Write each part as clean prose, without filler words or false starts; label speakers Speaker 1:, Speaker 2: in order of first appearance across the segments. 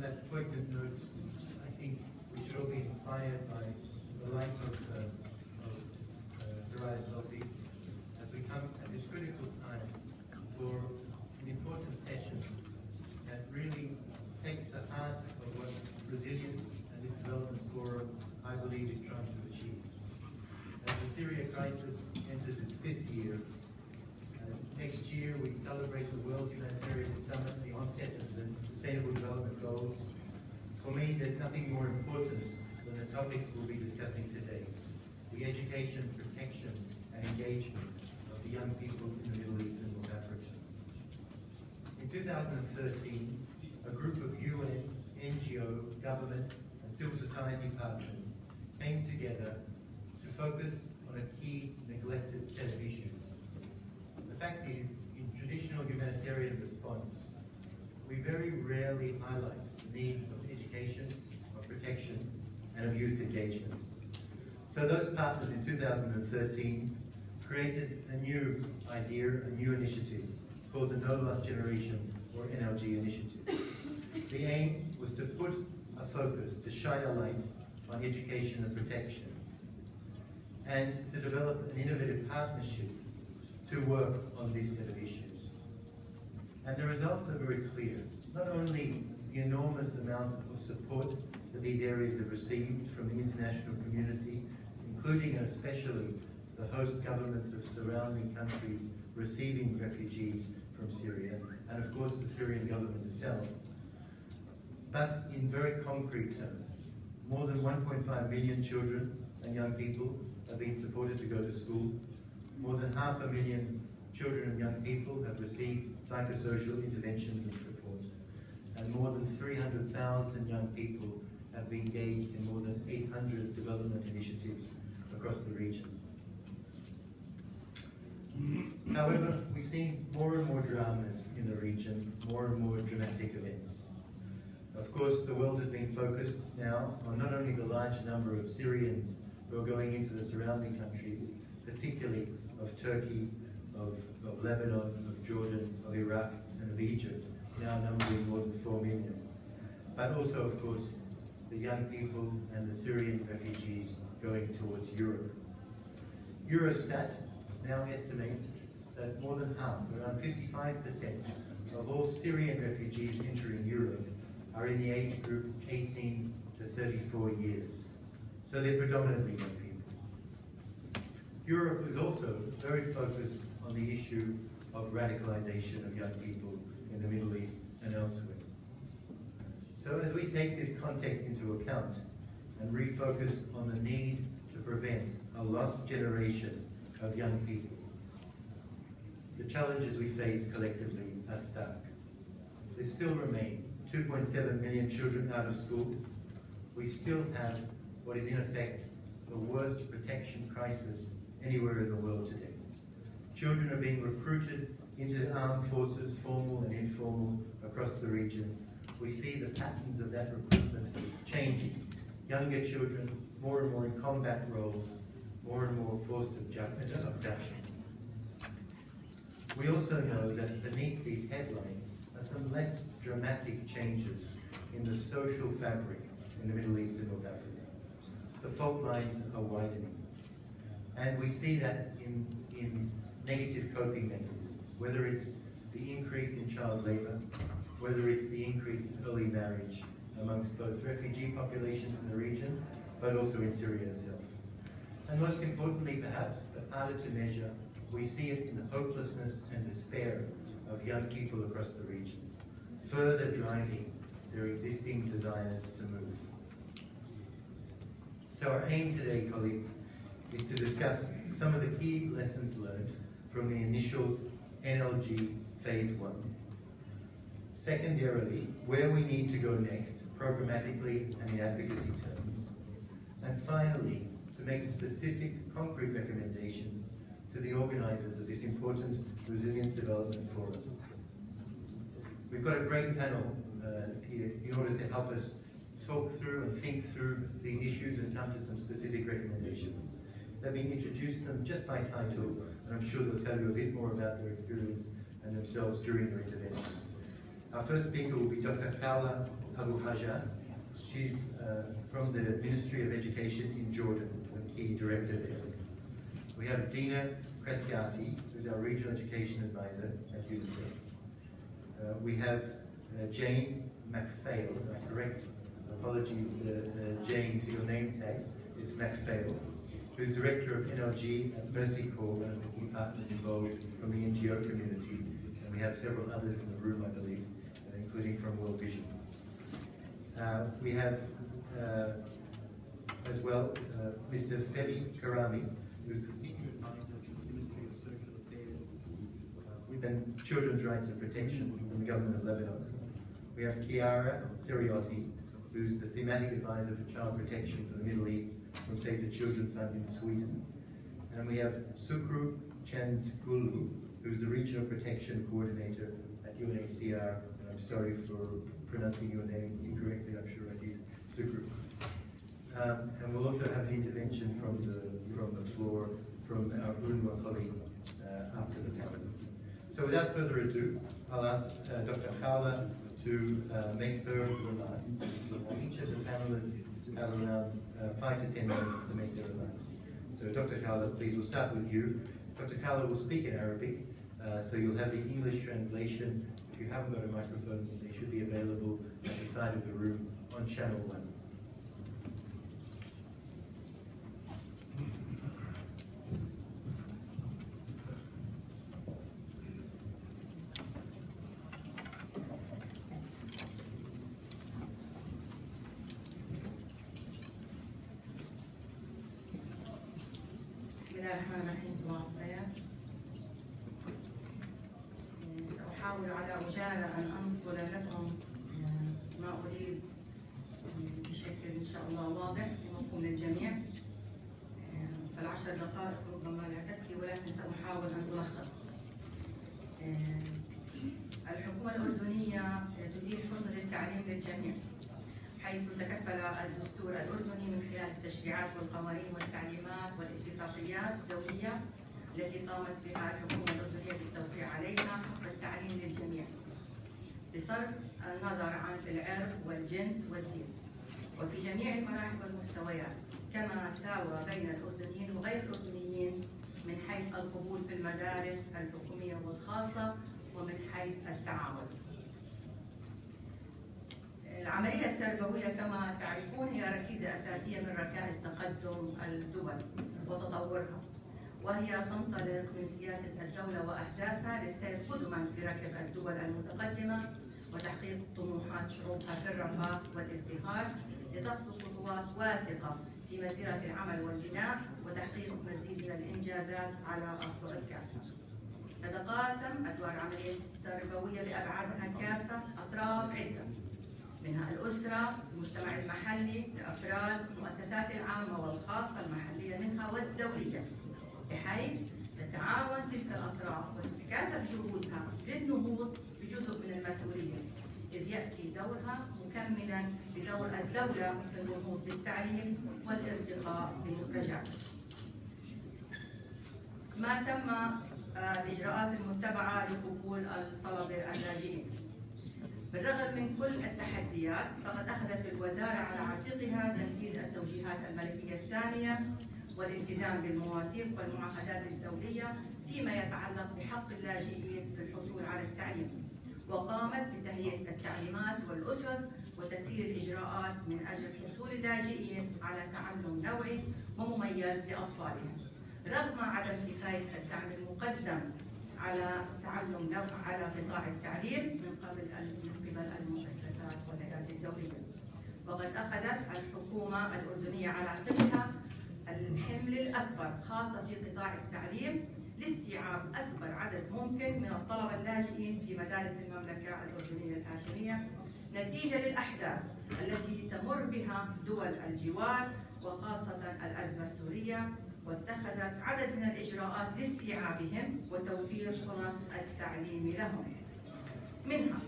Speaker 1: that poignant note, I think we should all be inspired by the life of Soraya Selfie as we come at this critical time for an important session that really takes the heart of what resilience and this development forum, I believe, is trying to achieve. As the Syria crisis enters its 5th year, next year we celebrate the World Humanitarian Summit, the onset of the Sustainable Development Goals. For me, there's nothing more important than the topic we'll be discussing today, the education, protection and engagement of the young people in the Middle East and North Africa. In 2013, a group of UN, NGO, government and civil society partners came together to focus on a key neglected set of issues. The fact is, in traditional humanitarian response, we very rarely highlight the needs of education, of protection, and of youth engagement. So those partners in 2013 created a new idea, a new initiative called the No Lost Generation, or NLG initiative. The aim was to put a focus, to shine a light on education and protection, and to develop an innovative partnership to work on this set of issues. And the results are very clear. Not only the enormous amount of support that these areas have received from the international community, including and especially the host governments of surrounding countries receiving refugees from Syria, and of course the Syrian government itself, but in very concrete terms. More than 1.5 million children and young people have been supported to go to school. More than 500,000 children and young people have received psychosocial interventions and support. And more than 300,000 young people have been engaged in more than 800 development initiatives across the region. However, we see more and more dramas in the region, more and more dramatic events. Of course, the world has been focused now on not only the large number of Syrians who are going into the surrounding countries, particularly of Turkey, of Lebanon, of Jordan, of Iraq, and of Egypt, now numbering more than 4 million. But also, of course, the young people and the Syrian refugees going towards Europe. Eurostat now estimates that more than half, around 55% of all Syrian refugees entering Europe are in the age group 18 to 34 years. So they're predominantly young people. Europe is also very focused on the issue of radicalization of young people in the Middle East and elsewhere. So as we take this context into account and refocus on the need to prevent a lost generation of young people, the challenges we face collectively are stark. There still remain 2.7 million children out of school. We still have what is in effect the worst protection crisis anywhere in the world today. Children are being recruited into armed forces, formal and informal, across the region. We see the patterns of that recruitment changing. Younger children, more and more in combat roles, more and more forced abduction. We also know that beneath these headlines are some less dramatic changes in the social fabric in the Middle East and North Africa. The fault lines are widening. And we see that in negative coping mechanisms, whether it's the increase in child labor, whether it's the increase in early marriage amongst both refugee populations in the region, but also in Syria itself. And most importantly, perhaps, but harder to measure, we see it in the hopelessness and despair of young people across the region, further driving their existing desires to move. So our aim today, colleagues, is to discuss some of the key lessons learned from the initial NLG Phase 1. Secondarily, where we need to go next, programmatically and in advocacy terms. And finally, to make specific, concrete recommendations to the organisers of this important Resilience Development Forum. We've got a great panel here in order to help us talk through and think through these issues and come to some specific recommendations. Let me introduce them just by title, and I'm sure they'll tell you a bit more about their experience and themselves during their intervention. Our first speaker will be Dr. Paula Abu Haja. She's from the Ministry of Education in Jordan, a key director there. We have Dina Cresciati, who's our Regional Education Advisor at UNICEF. We have Jane McPhail, correct, apologies Jane to your name tag, it's McPhail, who's Director of NLG at Mercy Corps, one of the key partners involved from the NGO community, and we have several others in the room, I believe, including from World Vision. We have as well Mr. Feli Karami, who's the Senior Advisor to the Ministry of Social Affairs, Women, Children's Rights and Protection from the Government of Lebanon. We have Chiara Seriotti, who's the Thematic Advisor for Child Protection for the Middle East from Save the Children Fund in Sweden. And we have Sukru Chanskulu, who's the Regional Protection Coordinator at UNHCR. And I'm sorry for pronouncing your name incorrectly, I'm sure it is Sukru. And we'll also have an intervention from the floor from our UNRWA colleague after the panel. So without further ado, I'll ask Dr. Khala to make her remarks. Each of the panelists have around 5 to 10 minutes to make their remarks. So Dr. Khala, please, we'll start with you. Dr. Khala will speak in Arabic, so you'll have the English translation. If you haven't got a microphone, they should be available at the side of the room on channel 1.
Speaker 2: بسم الله الرحمن الرحيم. صباح الخير. سأحاول على عجالة أن أنقل لكم ما أريد بشكل إن شاء الله واضح ومفهوم للجميع. فالعشر دقائق ربما لا تكفي، ولكن سأحاول أن ألخص. الحكومة الأردنية تتيح فرصة التعليم للجميع، حيث تكفل الدستور الأردني من خلال التشريعات والقوانين والتعليمات والاتفاقيات الدولية التي قامت بها الحكومة الأردنية بالتوقيع عليها حق التعليم للجميع بصرف النظر عن العرق والجنس والدين، وفي جميع المراحل والمستويات، كما ساوى بين الأردنيين وغير الأردنيين من حيث القبول في المدارس الحكومية والخاصة ومن حيث التعاون. العملية التربوية كما تعرفون هي ركيزة أساسية من ركائز تقدم الدول وتطورها، وهي تنطلق من سياسة الدولة وأهدافها للسير قدما في ركب الدول المتقدمة وتحقيق طموحات شعوبها في الرفاه والازدهار، لتخطو خطوات واثقة في مسيرة العمل والبناء وتحقيق مزيد من الإنجازات على الصعيد كافة. تتقاسم أدوار العملية التربوية بأبعادها كافة أطراف عدة، منها الأسرة، المجتمع المحلي، الأفراد، المؤسسات العامة والخاصة المحلية منها والدولية، بحيث تتعاون تلك الأطراف وتتكاتف جهودها للنهوض بجزء من المسؤولية، إذ يأتي دورها مكملا لدور الدولة في النهوض بالتعليم والارتقاء بالمنتجات. ما تم الإجراءات المتبعة لقبول الطلبة اللاجئين. بالرغم من كل التحديات، فقد أخذت الوزارة على عاتقها تنفيذ التوجيهات الملكية السامية والالتزام بالمواثيق والمعاهدات الدولية فيما يتعلق بحق اللاجئين في الحصول على التعليم، وقامت بتهيئة التعليمات والأسس وتسيير الإجراءات من أجل حصول اللاجئين على تعلم نوعي ومميز لأطفالهم، رغم عدم كفاية الدعم المقدم على تعلم على قطاع التعليم من قبل المؤسسات والهيئات الدولية. وقد أخذت الحكومة الأردنية على عاتقها الحمل الأكبر خاصة في قطاع التعليم لاستيعاب أكبر عدد ممكن من الطلبة اللاجئين في مدارس المملكة الأردنية الهاشمية، نتيجة للأحداث التي تمر بها دول الجوار وخاصة الأزمة السورية، واتخذت عدد من الإجراءات لاستيعابهم وتوفير فرص التعليم لهم، منها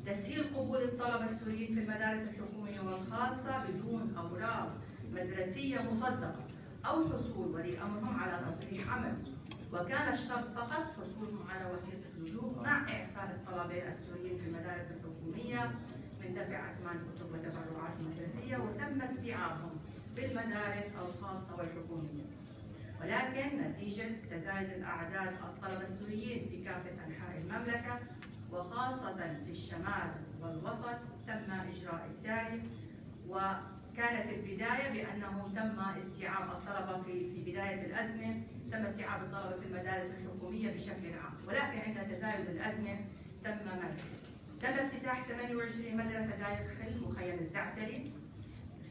Speaker 2: تسهيل قبول الطلبة السوريين في المدارس الحكومية والخاصة بدون أوراق مدرسية مصدقة أو حصول ولي أمرهم على تصريح عمل، وكان الشرط فقط حصولهم على وثيقة لجوء مع إعفاء الطلبة السوريين في المدارس الحكومية من من دفع أثمان كتب وتبرعات مدرسية، وتم استيعابهم بالمدارس الخاصة والحكومية. ولكن نتيجة تزايد الأعداد الطلبة السوريين في كافة أنحاء المملكة وخاصة في الشمال والوسط تم إجراء التالي. وكانت البداية بأنه تم استيعاب الطلبة في بداية الأزمة، تم استيعاب الطلبة في المدارس الحكومية بشكل عام، ولكن عند تزايد الأزمة تم منعه. تم افتتاح 28 مدرسة داخل مخيم الزعتري،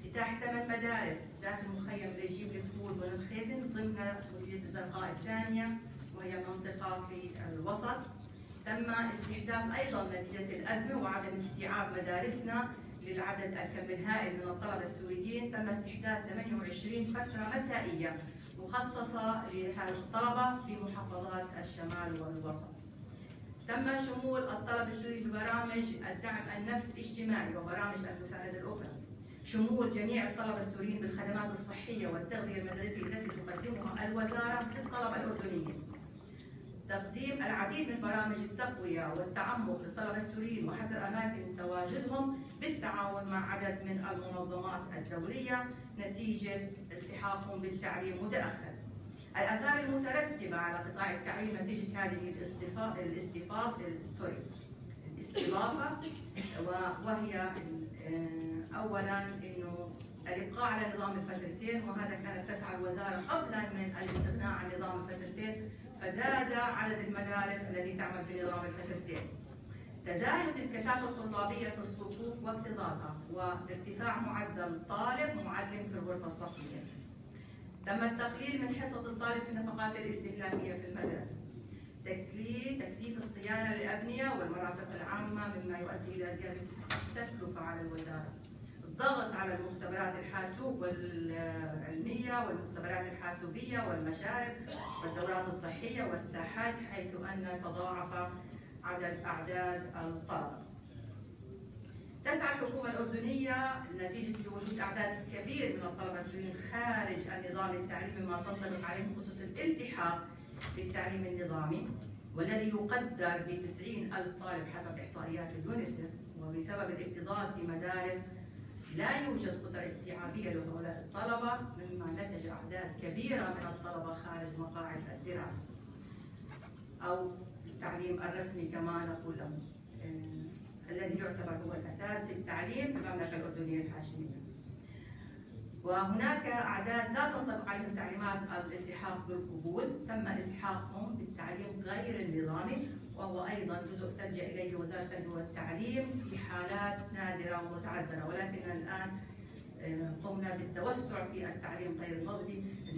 Speaker 2: افتتاح 8 مدارس داخل مخيم رجيب الفود والخيزن ضمن مديرية الزرقاء الثانية وهي منطقة في الوسط. تم استهداف أيضا نتيجة الأزمة وعدم استيعاب مدارسنا للعدد الكم الهائل من الطلبة السوريين، تم استحداث 28 فترة مسائية مخصصة للطلبة في محافظات الشمال والوسط. تم شمول الطلبة السوري ببرامج الدعم النفس الاجتماعي وبرامج المساعدة الأخرى، شمول جميع الطلبة السوريين بالخدمات الصحية والتغذية المدرسية التي تقدمها الوزارة للطلبة الأردنيين، تقديم العديد من برامج التقوية والتعمق للطلبة السوريين وحسب أماكن تواجدهم بالتعاون مع عدد من المنظمات الدولية نتيجة التحاقهم بالتعليم متأخر. الآثار المترتبة على قطاع التعليم نتيجة هذه الاستضافة وهي أولاً إنه الإبقاء على نظام الفترتين، وهذا كانت تسعى الوزارة قبلاً من الاستغناء عن نظام الفترتين، فزاد عدد المدارس التي تعمل بنظام الفترتين. تزايد الكثافة الطلابية في الصفوف واكتظاظها وارتفاع معدل طالب معلم في الغرفة الصفية. تم التقليل من حصة الطالب في النفقات الاستهلاكية في المدرسة. تكثيف الصيانة للأبنية والمرافق العامة مما يؤدي إلى زيادة التكلفة على الوزارة. الضغط على المختبرات الحاسوب والعلمية والمختبرات الحاسوبية والمشارف والدورات الصحية والساحات، حيث أن تضاعف عدد أعداد الطلبة. تسعى الحكومة الأردنية نتيجة وجود أعداد كبير من الطلبة السوريين خارج النظام التعليمي مما تنطبق عليهم خصوص الالتحاق بالتعليم النظامي، والذي يقدر ب90,000 طالب حسب إحصائيات اليونيسف، وبسبب الاكتظاظ في مدارس لا يوجد قدرة استيعابية لهؤلاء الطلبة، مما نتج أعداد كبيرة من الطلبة خارج مقاعد الدراسة أو التعليم الرسمي كما نقول له، الذي يعتبر هو الأساس في التعليم في المملكة الأردنية الهاشمية. وهناك أعداد لا تنطبق عليهم تعليمات الالتحاق بالقبول، تم الحاقهم بالتعليم غير النظامي، وهو أيضا جزء تلجأ إليه وزارة التربية والتعليم في حالات نادرة ومتعذرة، ولكن الآن قمنا بالتوسع في التعليم غير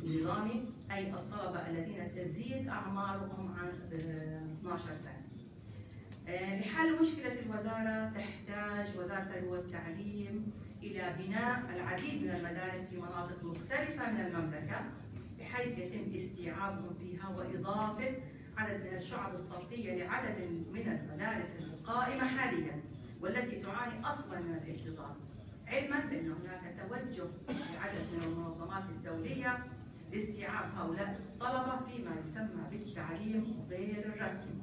Speaker 2: النظامي، أي الطلبة الذين تزيد أعمارهم عن 12 سنة. لحل مشكلة الوزارة تحتاج وزارة التربية والتعليم إلى بناء العديد من المدارس في مناطق مختلفة من المملكة بحيث يتم استيعابهم فيها وإضافة عدد من الشعب الصفية لعدد من المدارس القائمة حاليا والتي تعاني أصلا من الاكتظاظ، علما بأن هناك توجه لعدد من المنظمات الدولية لاستيعاب هؤلاء الطلبة فيما يسمى بالتعليم غير الرسمي،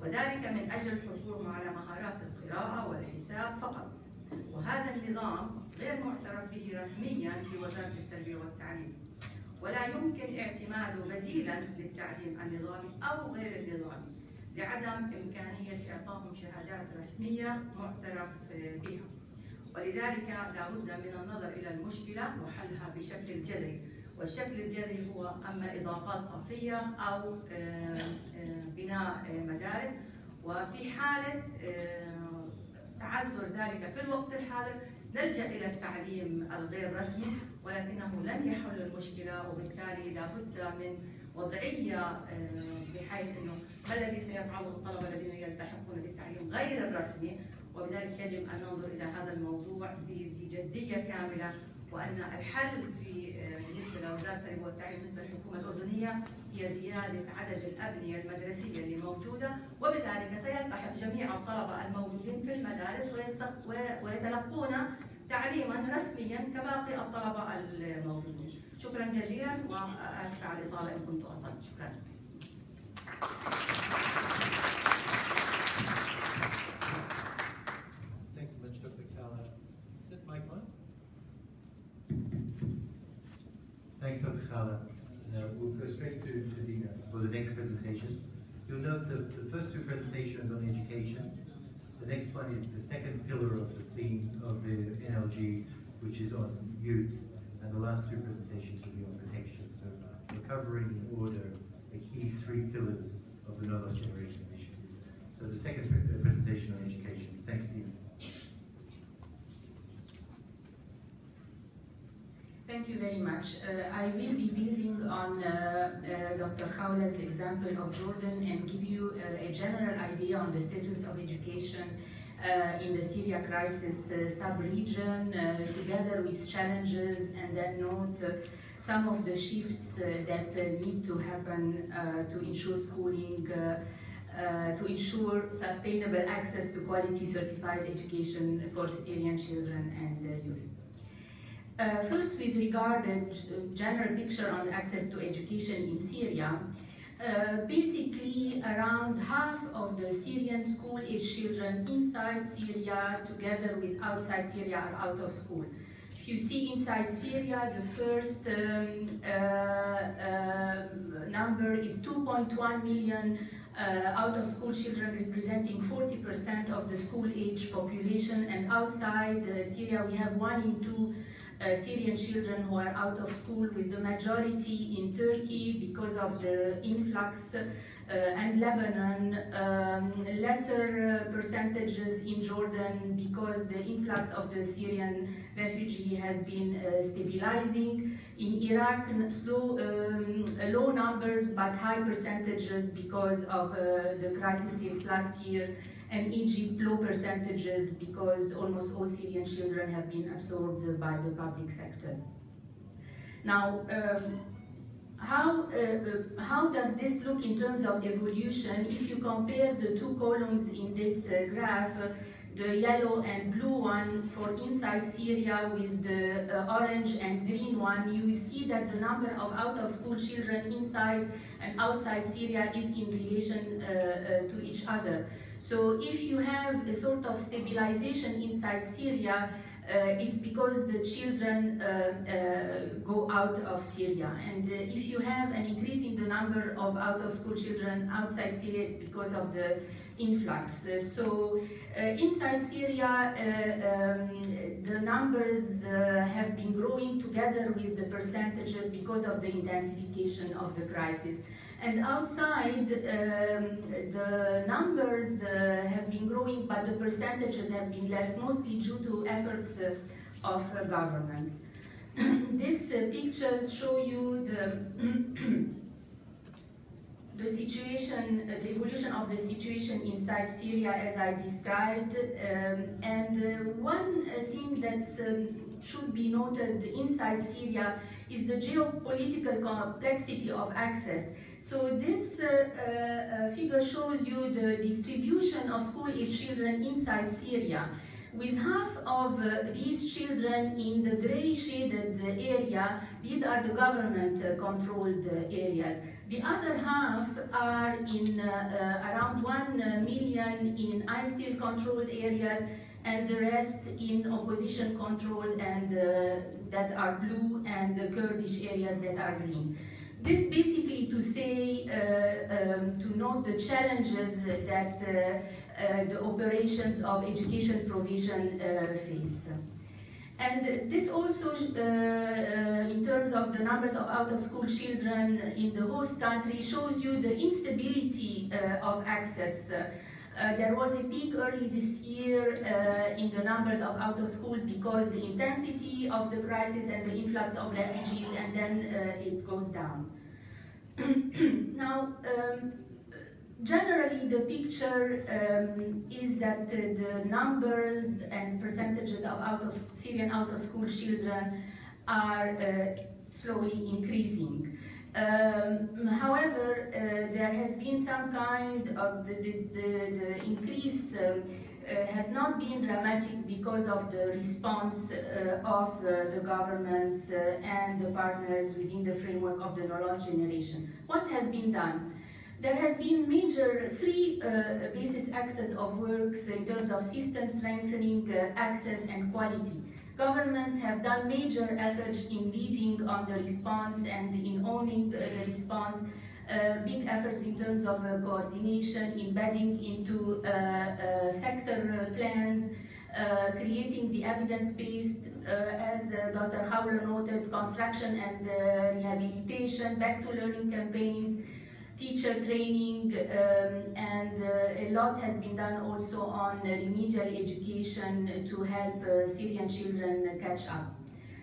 Speaker 2: وذلك من أجل الحصول على مهارات القراءة والحساب فقط. وهذا النظام غير معترف به رسميا في وزارة التربية والتعليم، ولا يمكن اعتماده بديلا للتعليم النظامي أو غير النظامي لعدم إمكانية إعطائهم شهادات رسمية معترف بها. ولذلك لا بد من النظر إلى المشكلة وحلها بشكل جذري، والشكل الجذري هو أما إضافات صفية أو بناء مدارس. وفي حالة تعذر ذلك في الوقت الحاضر نلجأ إلى التعليم الغير رسمي، ولكنه لن يحل المشكلة، وبالتالي لا بد من وضعية بحيث أنه ما الذي سيفعله الطلبة الذين يلتحقون بالتعليم غير الرسمي، وبذلك يجب أن ننظر إلى هذا الموضوع بجدية كاملة، وأن الحل بالنسبة لوزارة التربية والتعليم بالنسبة للحكومة الأردنية هي زيادة عدد الأبنية المدرسية اللي موجودة، وبذلك سيلتحق جميع الطلبة الموجودين في المدارس ويتلقون تعليما رسميا كباقي الطلبة الموجودين. شكرا جزيلا، وآسفة على الإطالة إن كنت أطلت. شكرا.
Speaker 1: Thanks so much, Dr. Hala. We'll go straight to Dina for the next presentation. You'll note the first two presentations on education. The next one is the second pillar of the theme of the NLG, which is on youth. And the last two presentations will be on protection. So we're covering in order the key three pillars of the Knowledge Generation Initiative. So the second presentation on education. Thanks, Steve.
Speaker 3: Thank you very much. I will be building on Dr. Khawla's example of Jordan and give you a general idea on the status of education in the Syria crisis sub-region, together with challenges, and then note some of the shifts that need to happen to ensure schooling, to ensure sustainable access to quality certified education for Syrian children and youth. First, with regard to general picture on access to education in Syria, basically around half of the Syrian school-age children inside Syria together with outside Syria are out of school. If you see inside Syria, the first number is 2.1 million out-of-school children, representing 40% of the school-age population, and outside Syria we have 1 in 2 Syrian children who are out of school, with the majority in Turkey because of the influx, and Lebanon, lesser percentages in Jordan because the influx of the Syrian refugee has been stabilizing. In Iraq, low numbers but high percentages because of the crisis since last year. And Egypt, low percentages because almost all Syrian children have been absorbed by the public sector. Now, how does this look in terms of evolution? If you compare the two columns in this graph, the yellow and blue one for inside Syria with the orange and green one, you will see that the number of out-of-school children inside and outside Syria is in relation to each other. So if you have a sort of stabilization inside Syria, it's because the children go out of Syria. And if you have an increase in the number of out-of-school children outside Syria, it's because of the influx. So inside Syria, the numbers have been growing together with the percentages because of the intensification of the crisis. And outside, the numbers have been growing, but the percentages have been less, mostly due to efforts of governments. These pictures show you the situation, the evolution of the situation inside Syria as I described. One thing that should be noted inside Syria is the geopolitical complexity of access. So this figure shows you the distribution of school-age children inside Syria, with half of these children in the gray shaded area. These are the government-controlled areas. The other half are in around 1 million in ISIL-controlled areas, and the rest in opposition-controlled and that are blue, and the Kurdish areas that are green. This basically to say, to note the challenges that the operations of education provision face. And this also, in terms of the numbers of out-of-school children in the host country, shows you the instability of access. There was a peak early this year in the numbers of out-of-school because the intensity of the crisis and the influx of refugees, and then it goes down. Now, generally the picture is that the numbers and percentages of Syrian out-of-school children are slowly increasing. However, there has been some kind of the increase has not been dramatic because of the response of the governments and the partners within the framework of the knowledge generation. What has been done? There has been three basis axes of works in terms of system strengthening, access and quality. Governments have done major efforts in leading on the response and in owning the response, big efforts in terms of coordination, embedding into sector plans, creating the evidence-based, as Dr. Howler noted, construction and rehabilitation, back-to-learning campaigns, teacher training, and a lot has been done also on remedial education to help Syrian children catch up.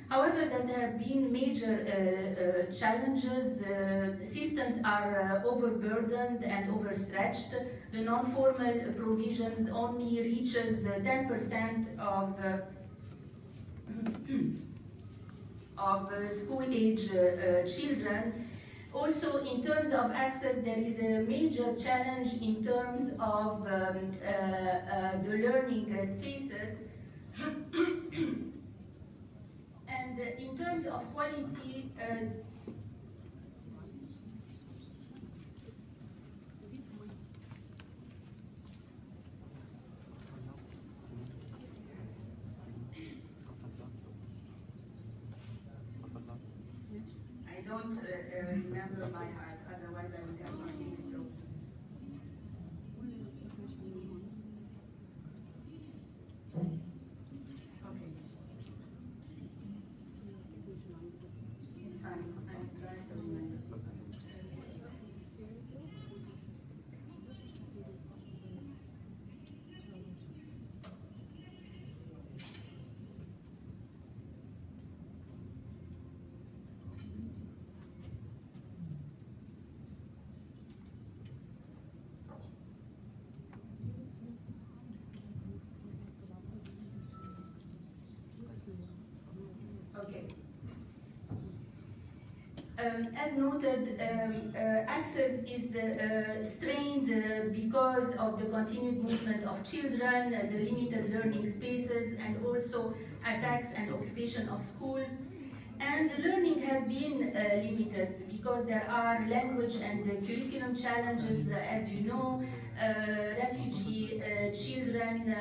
Speaker 3: However, there have been major challenges. Systems are overburdened and overstretched. The non-formal provisions only reaches 10% of school-age children. Also, in terms of access, there is a major challenge in terms of the learning spaces. And in terms of quality, I don't remember by heart, otherwise I would have continued. As noted, access is strained because of the continued movement of children, the limited learning spaces, and also attacks and occupation of schools. And the learning has been limited because there are language and curriculum challenges. As you know, refugee children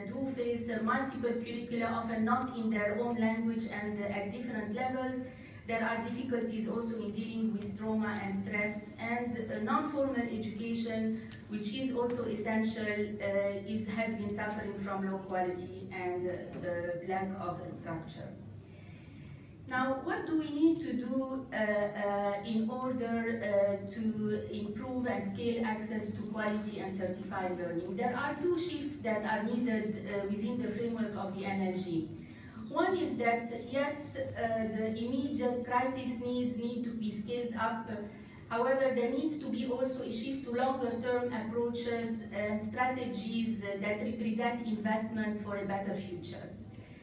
Speaker 3: do face multiple curricula, often not in their own language and at different levels. There are difficulties also in dealing with trauma and stress, and non-formal education, which is also essential, has been suffering from low quality and lack of structure. Now, what do we need to do in order to improve and scale access to quality and certified learning? There are two shifts that are needed within the framework of the NLG. One is that, yes, the immediate crisis needs need to be scaled up. However, there needs to be also a shift to longer-term approaches and strategies that represent investment for a better future.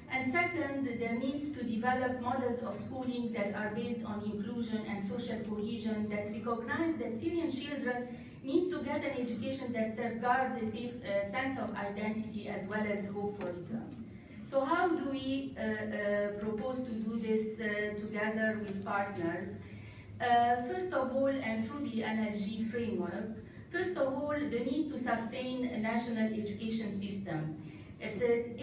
Speaker 3: And second, there needs to develop models of schooling that are based on inclusion and social cohesion, that recognize that Syrian children need to get an education that safeguards a safe sense of identity as well as hope for return. So how do we propose to do this together with partners? First of all, and through the NLG framework, first of all, the need to sustain a national education system. The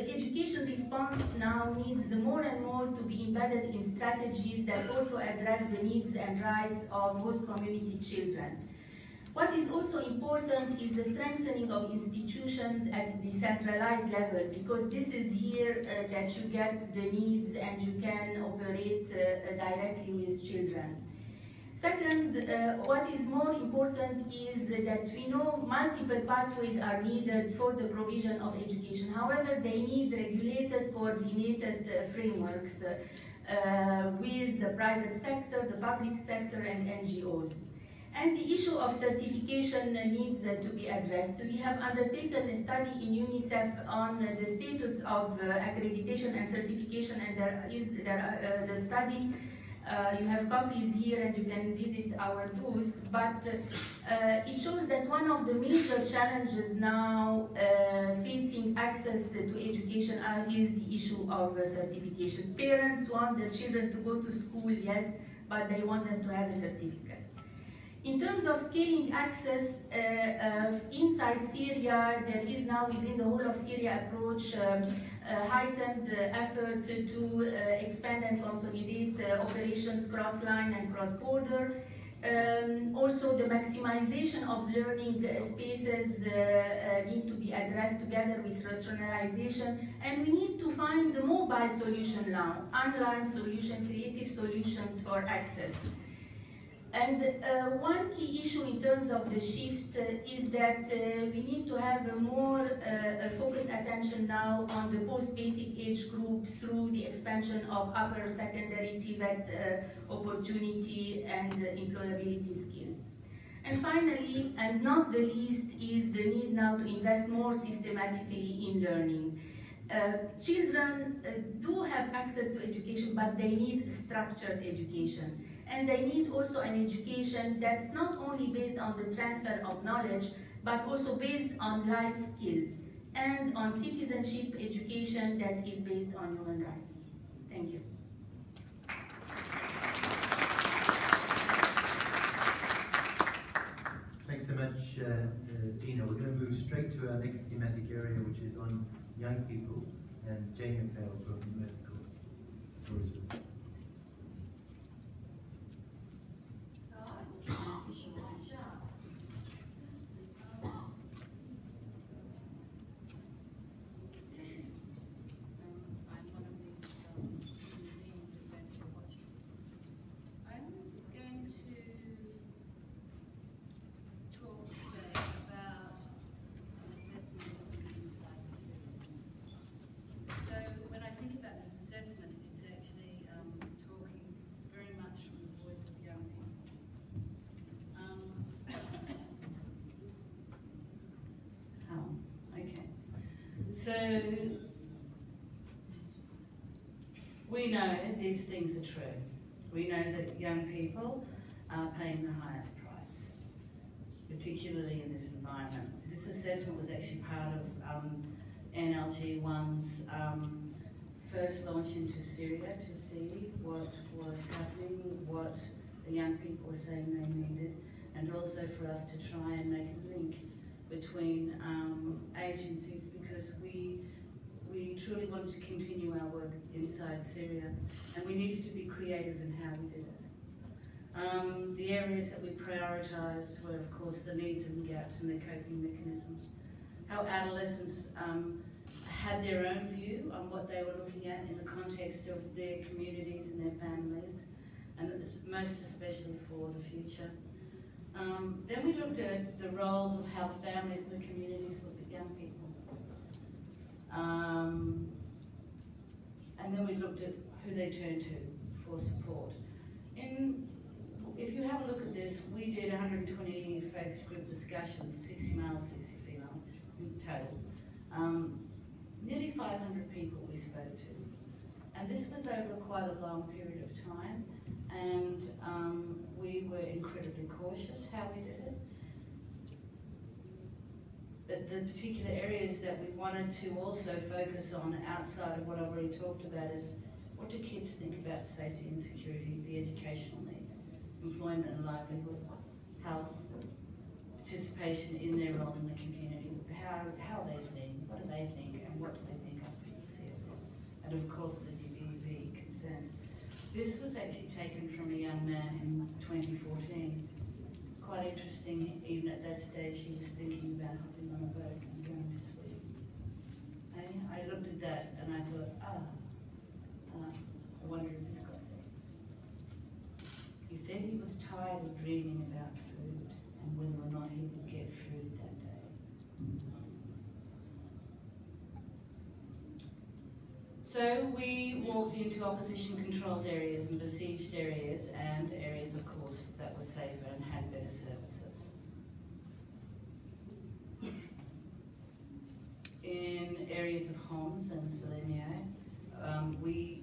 Speaker 3: education response now needs more and more to be embedded in strategies that also address the needs and rights of host community children. What is also important is the strengthening of institutions at the decentralized level, because this is here that you get the needs and you can operate directly with children. Second, what is more important is that we know multiple pathways are needed for the provision of education. However, they need regulated, coordinated frameworks with the private sector, the public sector, and NGOs. And the issue of certification needs to be addressed. So we have undertaken a study in UNICEF on the status of accreditation and certification, and the study, you have copies here and you can visit our booth, but it shows that one of the major challenges now facing access to education is the issue of certification. Parents want their children to go to school, yes, but they want them to have a certificate. In terms of scaling access inside Syria, there is now within the whole of Syria approach heightened effort to expand and consolidate operations cross-line and cross-border. Also, the maximization of learning spaces need to be addressed together with rationalization, and we need to find the mobile solution now, online solution, creative solutions for access. And one key issue in terms of the shift is that we need to have a more focused attention now on the post-basic age group through the expansion of upper secondary TVET opportunity and employability skills. And finally, and not the least, is the need now to invest more systematically in learning. Children do have access to education, but they need structured education. And they need also an education that's not only based on the transfer of knowledge, but also based on life skills and on citizenship education that is based on human rights. Thank you.
Speaker 1: Thanks so much, Dina. We're going to move straight to our next thematic area, which is on young people, and Jane McPhail from Mexico.
Speaker 4: So we know these things are true. We know that young people are paying the highest price, particularly in this environment. This assessment was actually part of NLG1's first launch into Syria to see what was happening, what the young people were saying they needed, and also for us to try and make a link between agencies, because we truly wanted to continue our work inside Syria, and we needed to be creative in how we did it. The areas that we prioritised were, of course, the needs and gaps and their coping mechanisms, how adolescents had their own view on what they were looking at in the context of their communities and their families, and most especially for the future. Then we looked at the roles of how families and the communities looked at young people. And then we looked at who they turned to for support. If you have a look at this, we did 120 focus group discussions, 60 males, 60 females in total. Nearly 500 people we spoke to. And this was over quite a long period of time. And we were incredibly cautious how we did it. But the particular areas that we wanted to also focus on outside of what I've already talked about is, what do kids think about safety and security, the educational needs, employment and livelihood, health, participation in their roles in the community, how are they seen, what do they think, and what do they think other people see as well. And of course the LGBT concerns. This was actually taken from a young man in 2014. Quite interesting, even at that stage he was thinking about hopping on a boat and going to Sweden. I looked at that and I thought, I wonder if he's got there. He said he was tired of dreaming about food and whether or not he would get food that day. So we walked into opposition-controlled areas and besieged areas, and areas, of course, that were safer and had better services. In areas of Homs and Salemia,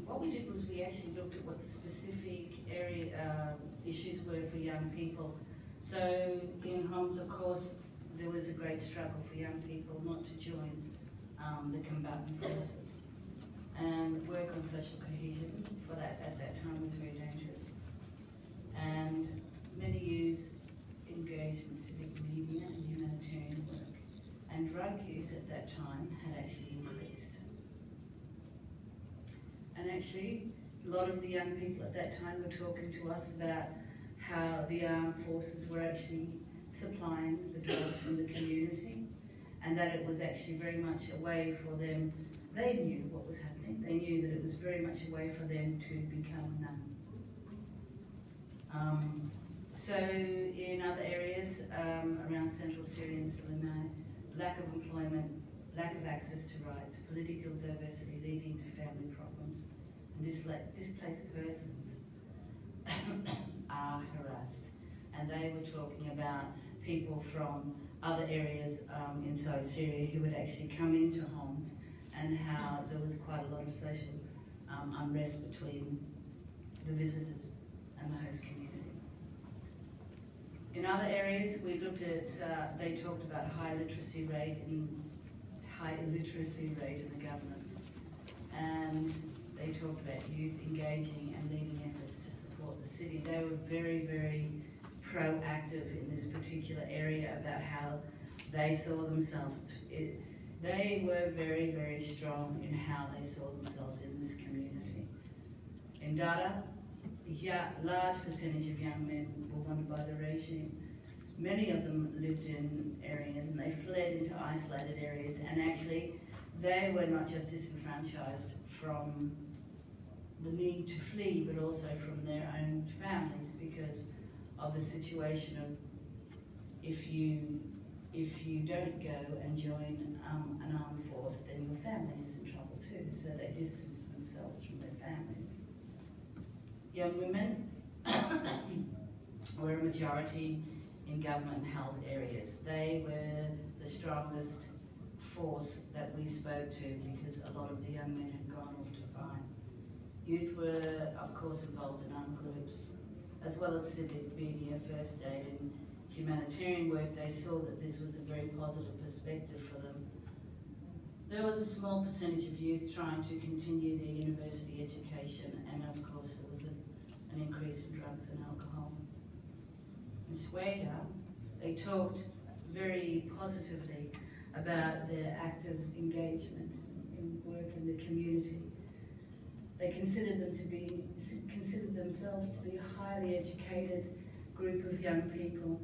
Speaker 4: what we did was we actually looked at what the specific area issues were for young people. So in Homs, of course, there was a great struggle for young people not to join the combatant forces. And work on social cohesion for that at that time was very dangerous. And many youths engaged in civic media and humanitarian work, and drug use at that time had actually increased. And actually, a lot of the young people at that time were talking to us about how the armed forces were actually supplying the drugs in the community, and that it was actually very much a way for them. They knew what was happening. They knew that it was very much a way for them to become numb. So in other areas around central Syria and Salimah, lack of employment, lack of access to rights, political diversity leading to family problems, and displaced persons are harassed. And they were talking about people from other areas inside Syria who would actually come into Homs, and how there was quite a lot of social unrest between the visitors and the host community. In other areas, we looked at, they talked about high illiteracy rate in the governments, and they talked about youth engaging and leading efforts to support the city. They were very, very proactive in this particular area about how they saw themselves. They were very, very strong in how they saw themselves in this community. In Dada, large percentage of young men were wanted by the regime. Many of them lived in areas and they fled into isolated areas, and actually they were not just disenfranchised from the need to flee, but also from their own families, because of the situation of if you don't go and join an armed force, then your family is in trouble too, so they distanced themselves from their families. Young women were a majority in government-held areas. They were the strongest force that we spoke to, because a lot of the young men had gone off to fight. Youth were, of course, involved in armed groups, as well as civic media, first aid, and humanitarian work. They saw that this was a very positive perspective for them. There was a small percentage of youth trying to continue their university education, and of course there was an increase in drugs and alcohol. In Sweden, they talked very positively about their active engagement in work in the community. They considered themselves to be a highly educated group of young people.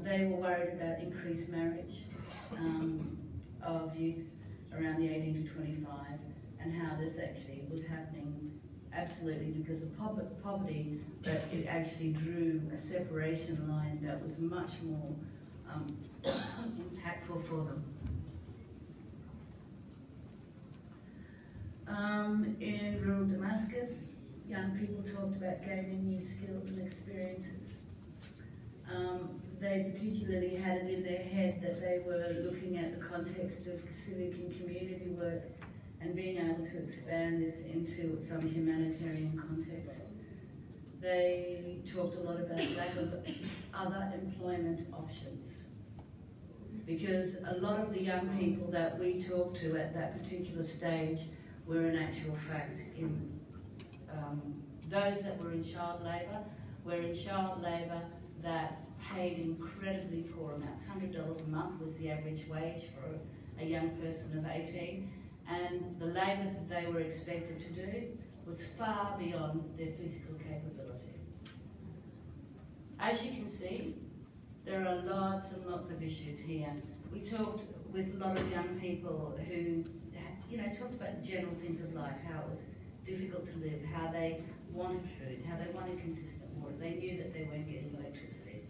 Speaker 4: They were worried about increased marriage of youth around the 18 to 25, and how this actually was happening absolutely because of poverty, but it actually drew a separation line that was much more impactful for them. In rural Damascus, young people talked about gaining new skills and experiences. They particularly had it in their head that they were looking at the context of civic and community work and being able to expand this into some humanitarian context. They talked a lot about lack of other employment options, because a lot of the young people that we talked to at that particular stage were in actual fact in those that were in child labour that paid incredibly poor amounts. $100 a month was the average wage for a young person of 18, and the labour that they were expected to do was far beyond their physical capability. As you can see, there are lots and lots of issues here. We talked with a lot of young people who, talked about the general things of life, how it was difficult to live, how they wanted food, how they wanted consistent water. They knew that they weren't getting electricity,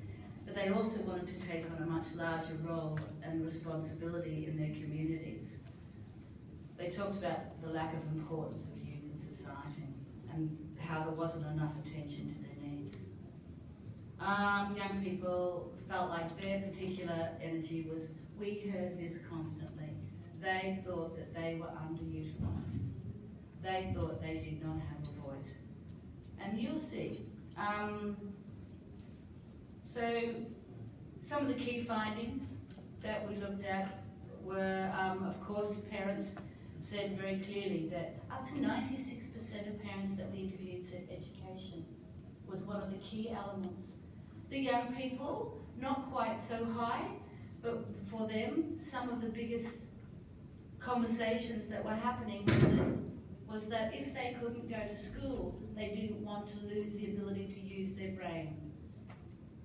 Speaker 4: but they also wanted to take on a much larger role and responsibility in their communities. They talked about the lack of importance of youth in society and how there wasn't enough attention to their needs. Young people felt like their particular energy was, we heard this constantly. They thought that they were underutilised. They thought they did not have a voice. And you'll see. So some of the key findings that we looked at were, of course, parents said very clearly that up to 96% of parents that we interviewed said education was one of the key elements The young people, not quite so high, but for them, some of the biggest conversations that were happening was that if they couldn't go to school, they didn't want to lose the ability to use their brain.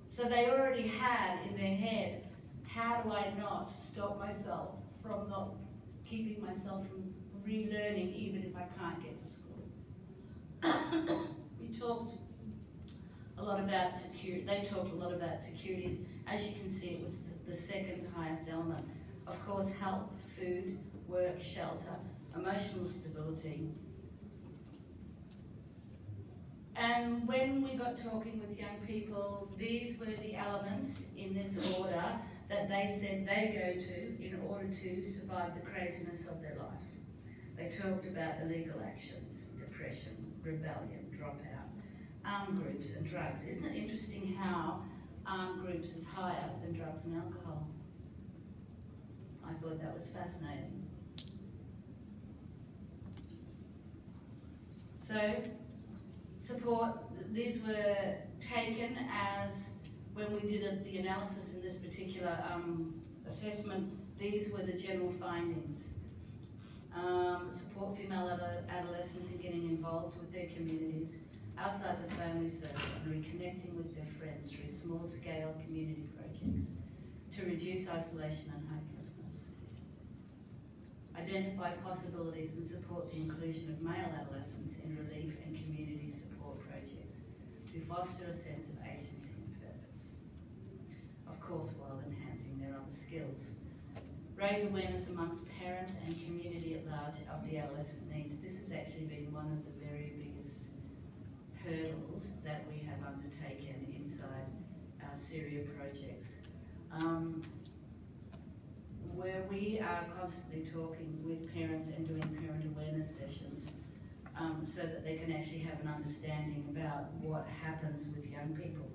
Speaker 4: So they already had in their head, how do I not stop myself from not keeping myself from relearning even if I can't get to school? We talked a lot about security. They talked a lot about security. As you can see, it was the second highest element. Of course, health, food, work, shelter, emotional stability. And when we got talking with young people, these were the elements in this order that they said they go to in order to survive the craziness of their life. They talked about illegal actions, depression, rebellion, dropout, armed groups and drugs. Isn't it interesting how armed groups is higher than drugs and alcohol? I thought that was fascinating. So, support, these were taken as, when we did the analysis in this particular assessment, these were the general findings. Support female adolescents in getting involved with their communities, outside the family circle, and reconnecting with their friends through small-scale community projects to reduce isolation and hopelessness. Identify possibilities and support the inclusion of male adolescents in relief and community support projects to foster a sense of agency and purpose. Of course, while enhancing their other skills. Raise awareness amongst parents and community at large of the adolescent needs. This has actually been one of the very biggest hurdles that we have undertaken inside our Syria projects. Where we are constantly talking with parents and doing parent awareness sessions so that they can actually have an understanding about what happens with young people.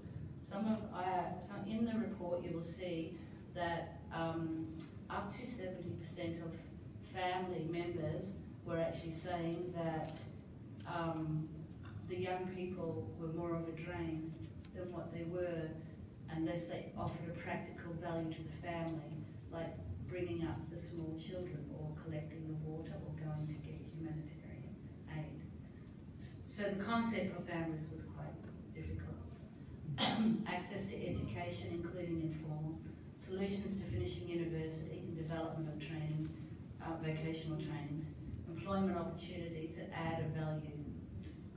Speaker 4: In the report you will see that up to 70% of family members were actually saying that the young people were more of a drain than what they were unless they offered a practical value to the family, like bringing up the small children or collecting the water or going to get humanitarian aid. So the concept for families was quite difficult. Access to education, including informal, solutions to finishing university and development of training, vocational trainings, employment opportunities that add a value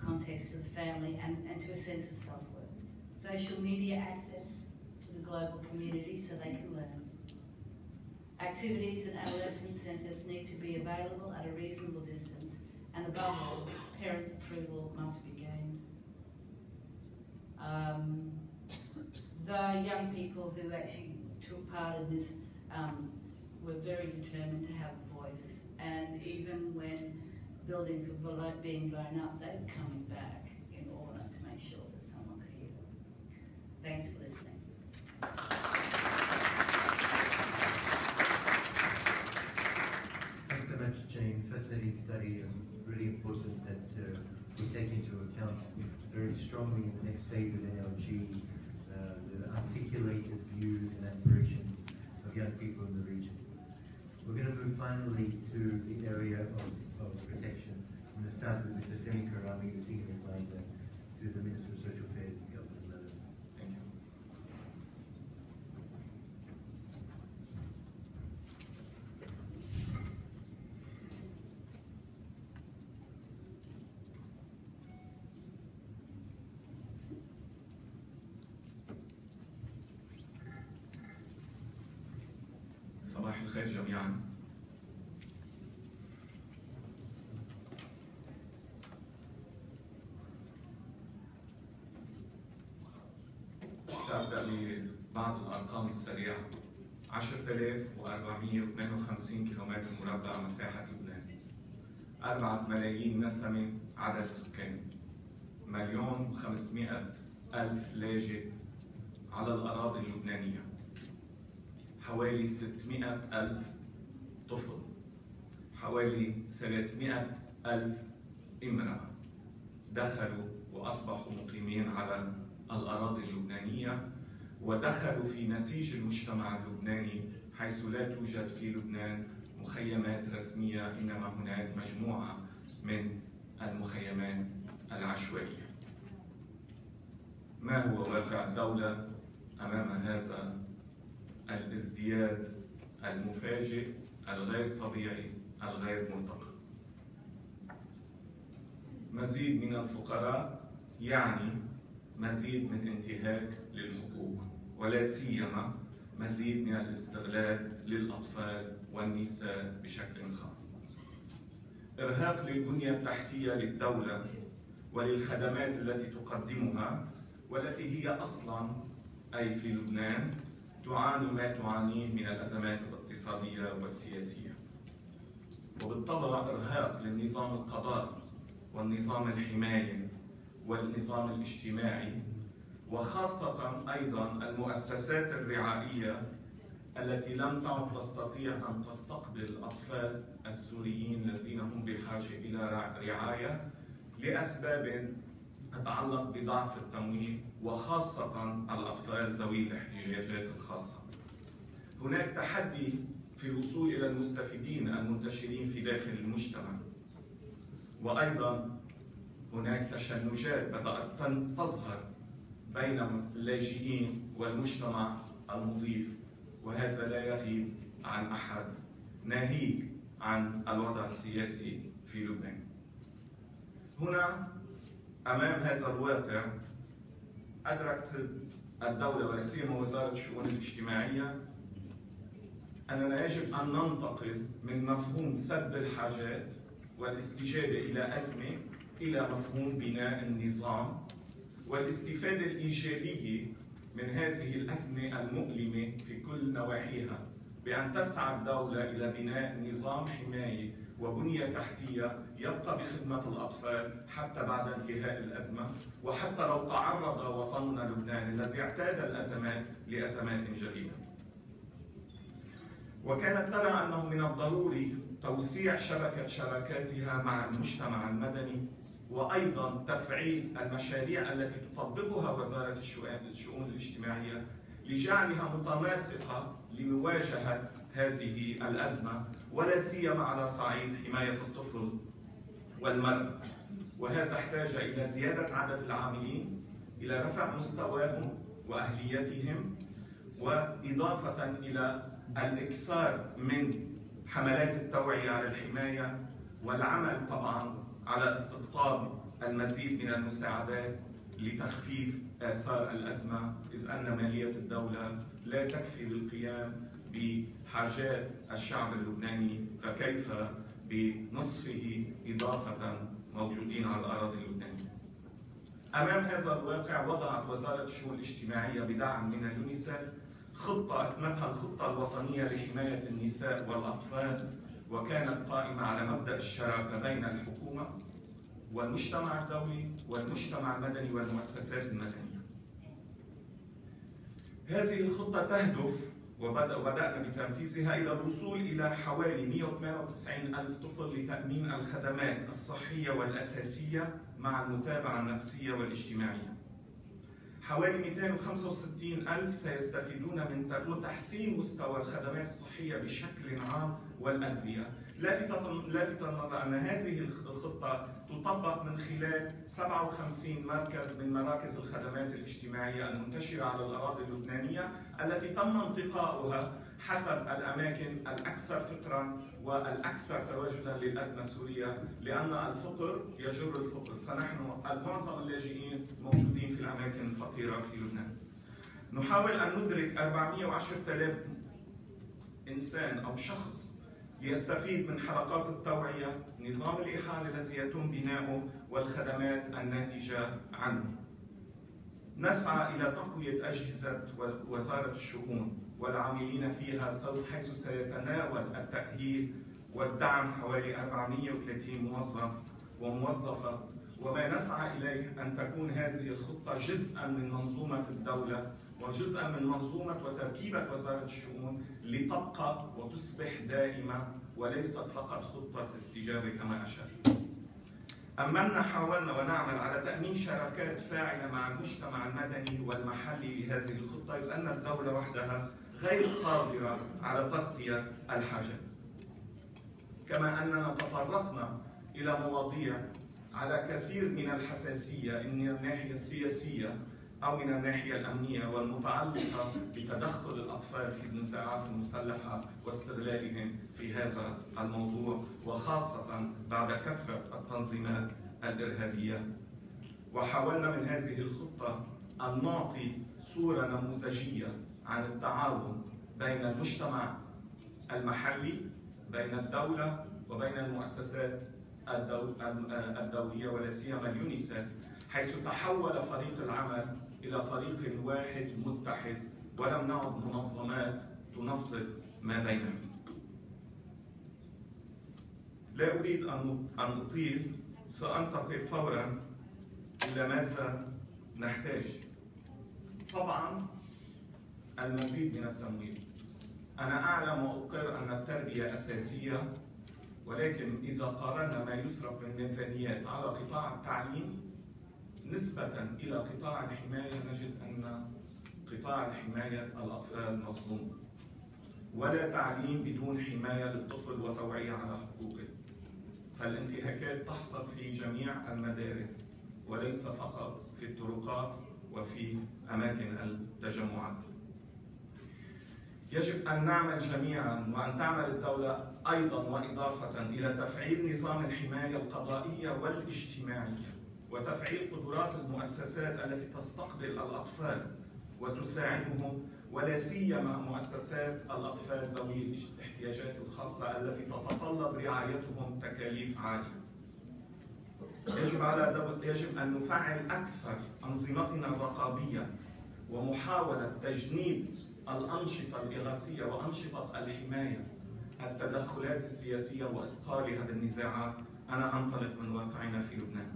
Speaker 4: context to the family and to a sense of self-worth. Social media access to the global community so they can learn. Activities in adolescent centres need to be available at a reasonable distance, and above all, parents' approval must be gained. The young people who actually took part in this were very determined to have a voice, and even when buildings were being blown up, they were coming back in order to make sure that someone could hear them. Thanks for listening.
Speaker 1: Thanks so much, Jane. Fascinating study, and really important that we take into account very strongly in the next phase of NLG the articulated views and aspirations of young people in the region. We're going to move finally to the area of protection. I'm going to start with Mr. Femi Karami, the Senior Advisor to the Minister of Social Affairs and Government of Lebanon. Thank you.
Speaker 5: صباح الخير جميعا. سأبدأ ببعض الأرقام السريعة. 10,452 كيلومتر مربع مساحة لبنان. 4 ملايين نسمة عدد سكان. 1,500,000 لاجئ على الأراضي اللبنانية. حوالي 600,000 طفل. حوالي 300,000 امرأة دخلوا وأصبحوا مقيمين على الأراضي اللبنانية ودخلوا في نسيج المجتمع اللبناني، حيث لا توجد في لبنان مخيمات رسمية، إنما هناك مجموعة من المخيمات العشوائية. ما هو واقع الدولة أمام هذا الازدياد المفاجئ الغير طبيعي الغير مرتقب؟ مزيد من الفقراء يعني مزيد من انتهاك للحقوق، ولا سيما مزيد من الاستغلال للأطفال والنساء بشكل خاص. إرهاق للبنية التحتية للدولة وللخدمات التي تقدمها، والتي هي أصلاً أي في لبنان تعاني ما تعانيه من الأزمات الاقتصادية والسياسية. وبالطبع إرهاق للنظام القضائي والنظام الحماية والنظام الاجتماعي، وخاصة أيضا المؤسسات الرعائية التي لم تعد تستطيع أن تستقبل الأطفال السوريين الذين هم بحاجة إلى رعاية لأسباب تتعلق بضعف التمويل، وخاصة الأطفال ذوي الاحتياجات الخاصة. هناك تحدي في الوصول إلى المستفيدين المنتشرين في داخل المجتمع، وأيضا هناك تشنجات بدأت تظهر بين اللاجئين والمجتمع المضيف، وهذا لا يغيب عن أحد ناهيك عن الوضع السياسي في لبنان. هنا أمام هذا الواقع أدركت الدولة ولا سيما وزارة الشؤون الاجتماعية أننا يجب أن ننتقل من مفهوم سد الحاجات والاستجابة إلى أزمة إلى مفهوم بناء النظام والاستفادة الإيجابية من هذه الأزمة المؤلمة في كل نواحيها، بأن تسعى الدولة إلى بناء نظام حماية وبنية تحتية يبقى بخدمة الأطفال حتى بعد انتهاء الأزمة، وحتى لو تعرض وطننا لبنان الذي اعتاد الأزمات لأزمات جديدة. وكانت ترى أنه من الضروري توسيع شبكاتها مع المجتمع المدني، وأيضا تفعيل المشاريع التي تطبقها وزارة الشؤون الاجتماعية لجعلها متماسكة لمواجهة هذه الأزمة، ولا سيما على صعيد حماية الطفل والمرأة. وهذا احتاج إلى زيادة عدد العاملين، إلى رفع مستواهم وأهليتهم، وإضافة إلى الإكثار من حملات التوعية على الحماية، والعمل طبعا على استقطاب المزيد من المساعدات لتخفيف آثار الأزمة، إذ أن مالية الدولة لا تكفي للقيام بحاجات الشعب اللبناني، فكيف بنصفه إضافة موجودين على الأراضي اللبنانية. أمام هذا الواقع وضعت وزارة الشؤون الاجتماعية بدعم من اليونيسف خطة اسمتها الخطة الوطنية لحماية النساء والأطفال، وكانت قائمة على مبدأ الشراكة بين الحكومة والمجتمع الدولي والمجتمع المدني والمؤسسات المدنية. هذه الخطة تهدف وبدأنا بتنفيذها إلى الوصول إلى حوالي 198 ألف طفل لتأمين الخدمات الصحية والأساسية مع المتابعة النفسية والاجتماعية. حوالي 265 ألف سيستفيدون من تحسين مستوى الخدمات الصحية بشكل عام والأدوية. لافت النظر أن هذه الخطة تطبق من خلال 57 مركز من مراكز الخدمات الاجتماعية المنتشرة على الأراضي اللبنانية، التي تم انتقاؤها حسب الأماكن الأكثر فترة والأكثر تواجدا للأزمة السورية، لأن الفقر يجر الفقر، فنحن معظم اللاجئين موجودين في الأماكن الفقيرة في لبنان. نحاول أن ندرك 410,000 إنسان أو شخص ليستفيد من حلقات التوعية، نظام الإحالة الذي يتم بناؤه والخدمات الناتجة عنه. نسعى إلى تقوية أجهزة وزارة الشؤون والعاملين فيها، حيث سيتناول التأهيل والدعم حوالي 430 موظف وموظفة، وما نسعى إليه أن تكون هذه الخطة جزءاً من منظومة الدولة وجزءاً من منظومة وتركيبة وزارة الشؤون لتبقى وتصبح دائمة وليست فقط خطة استجابة كما أشرت. أما حاولنا ونعمل على تأمين شراكات فاعلة مع المجتمع المدني والمحلي لهذه الخطة، إذ أن الدولة وحدها غير قادرة على تغطية الحاجات. كما أننا تطرقنا إلى مواضيع على كثير من الحساسية من الناحية السياسية أو من الناحية الأمنية والمتعلقة بتدخل الأطفال في النزاعات المسلحة واستغلالهم في هذا الموضوع، وخاصة بعد كثرة التنظيمات الإرهابية. وحاولنا من هذه الخطة أن نعطي صورة نموذجية عن التعاون بين المجتمع المحلي، بين الدولة وبين المؤسسات الدولية ولا سيما اليونيسف، حيث تحول فريق العمل إلى فريق واحد متحد، ولم نعد منظمات تنصب ما بينهم. لا أريد أن أطيل، سأنتقل فورا إلى ماذا نحتاج. طبعا المزيد من التمويل. أنا أعلم وأقر أن التربية أساسية، ولكن إذا قارنا ما يصرف من ميزانيات على قطاع التعليم نسبة إلى قطاع الحماية، نجد أن قطاع الحماية الأطفال مظلوم، ولا تعليم بدون حماية للطفل وتوعية على حقوقه. فالانتهاكات تحصل في جميع المدارس وليس فقط في الطرقات وفي أماكن التجمعات. يجب أن نعمل جميعا وأن تعمل الدولة أيضا وإضافة إلى تفعيل نظام الحماية القضائية والاجتماعية، وتفعيل قدرات المؤسسات التي تستقبل الأطفال وتساعدهم، ولا سيما مؤسسات الأطفال ذوي الاحتياجات الخاصة التي تتطلب رعايتهم تكاليف عالية. يجب أن نفعل أكثر أنظمتنا الرقابية ومحاولة تجنيب الأنشطة الإغاثية وأنشطة الحماية التدخلات السياسية وإثقالها بالنزاعات. أنا أنطلق من واقعنا في لبنان.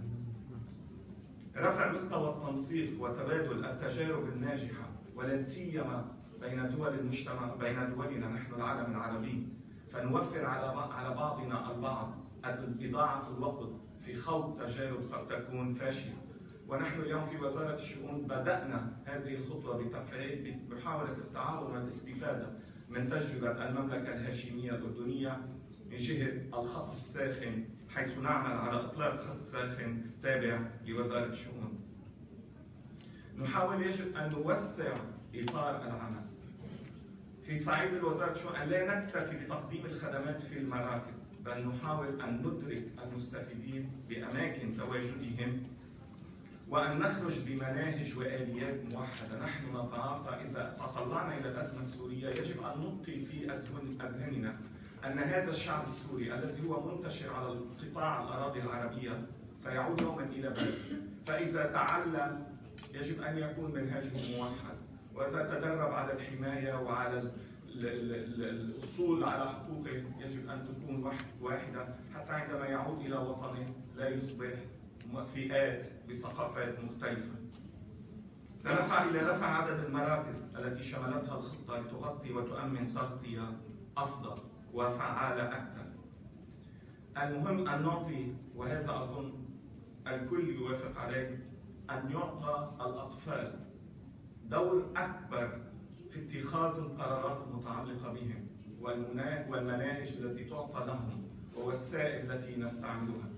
Speaker 5: رفع مستوى التنسيق وتبادل التجارب الناجحة، ولا سيما بين دول المجتمع، بين دولنا نحن العالم العربي، فنوفر على بعضنا البعض إضاعة الوقت في خوض تجارب قد تكون فاشلة. ونحن اليوم في وزارة الشؤون بدأنا هذه الخطوة بمحاولة التعاون والاستفادة من تجربة المملكة الهاشمية الأردنية من جهة الخط الساخن، حيث نعمل على إطلاق خط ساخن تابع لوزارة الشؤون. يجب أن نوسع إطار العمل في صعيد الوزارة الشؤون، أن لا نكتفي بتقديم الخدمات في المراكز، بل نحاول أن ندرك المستفيدين بأماكن تواجدهم، وأن نخرج بمناهج وآليات موحدة. نحن نتعاطى، إذا تطلعنا إلى الأزمة السورية يجب أن نلقي في أذهاننا أن هذا الشعب السوري الذي هو منتشر على قطاع الأراضي العربية سيعود يوما إلى بلده، فإذا تعلم يجب أن يكون منهجه موحد، وإذا تدرب على الحماية وعلى الأصول على حقوقه يجب أن تكون واحدة، حتى عندما يعود إلى وطنه لا يصبح فئات بثقافات مختلفة. سنسعى إلى رفع عدد المراكز التي شملتها الخطة لتغطي وتؤمن تغطية أفضل وفعالة أكثر. المهم أن نعطي، وهذا أظن الكل يوافق عليه، أن يعطى الأطفال دور أكبر في اتخاذ القرارات المتعلقة بهم والمناهج التي تعطى لهم والوسائل التي نستعملها،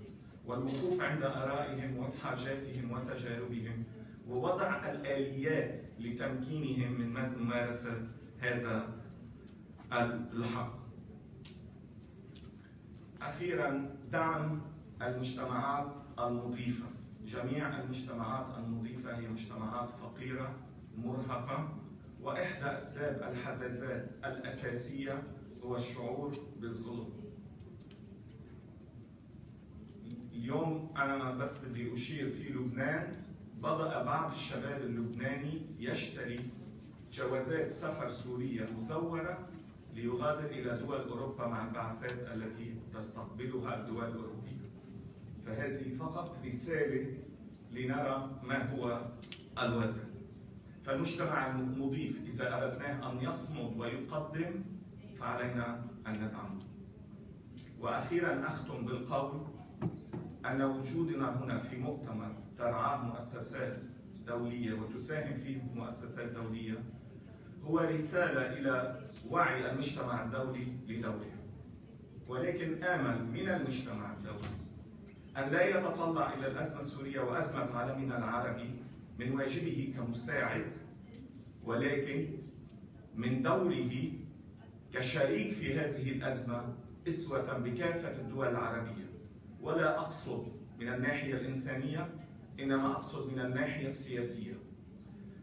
Speaker 5: والوقوف عند آرائهم وحاجاتهم وتجاربهم، ووضع الآليات لتمكينهم من ممارسة هذا الحق. أخيراً، دعم المجتمعات المضيفة. جميع المجتمعات المضيفة هي مجتمعات فقيرة مرهقة، وإحدى أسباب الحزازات الأساسية هو الشعور بالظلم. اليوم أنا بس بدي أشير، في لبنان بدأ بعض الشباب اللبناني يشتري جوازات سفر سورية مزورة ليغادر إلى دول أوروبا مع البعثات التي تستقبلها الدول الأوروبية. فهذه فقط رسالة لنرى ما هو الواقع. فالمجتمع المضيف إذا أردناه أن يصمد ويقدم فعلينا أن ندعمه. وأخيرا أختم بالقول أن وجودنا هنا في مؤتمر ترعاه مؤسسات دولية وتساهم فيه مؤسسات دولية هو رسالة إلى وعي المجتمع الدولي لدوره، ولكن آمل من المجتمع الدولي أن لا يتطلع إلى الأزمة السورية وأزمة عالمنا العربي من واجبه كمساعد، ولكن من دوره كشريك في هذه الأزمة أسوة بكافة الدول العربية. ولا أقصد من الناحية الإنسانية، إنما أقصد من الناحية السياسية.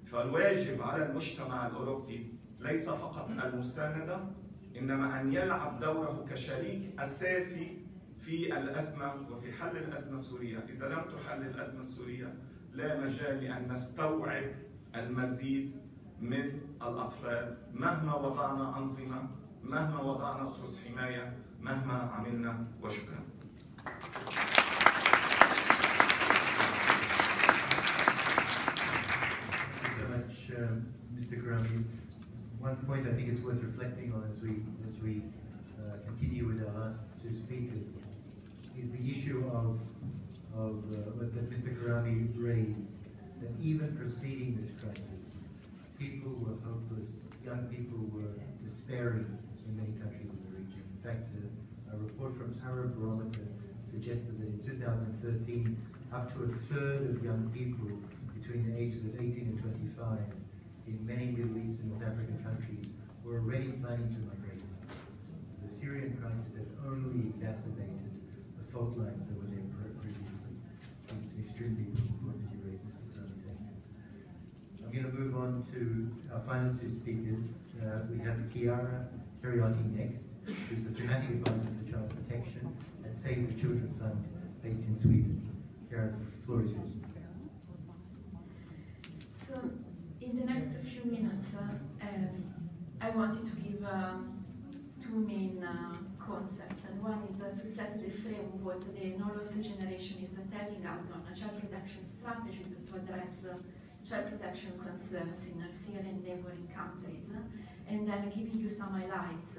Speaker 5: فالواجب على المجتمع الأوروبي ليس فقط المساندة، إنما أن يلعب دوره كشريك أساسي في الأزمة وفي حل الأزمة السورية. إذا لم تحل الأزمة السورية لا مجال لأن نستوعب المزيد من الأطفال مهما وضعنا أنظمة، مهما وضعنا أسس حماية، مهما عملنا. وشكرا.
Speaker 1: Mr. Karami. One point I think it's worth reflecting on as we continue with our last two speakers is the issue that Mr. Karami raised, that even preceding this crisis, people were hopeless, young people were despairing in many countries of the region. In fact, a report from Arab Barometer suggested that in 2013, up to a third of young people between the ages of 18 and 25 in many Middle East and North African countries were already planning to migrate. So the Syrian crisis has only exacerbated the fault lines that were there previously. It's an extremely important point that you raised, Mr. Karami. Thank you. I'm going to move on to our final two speakers. We have Chiara Cariati next, who's the thematic advisor for child protection at Save the Children Fund, based in Sweden. Chiara, the floor is yours.
Speaker 3: So, in the next few minutes, I wanted to give two main concepts, and one is to set the frame of what the No Loss generation is telling us on child protection strategies to address child protection concerns in Syria and neighboring countries, and then giving you some highlights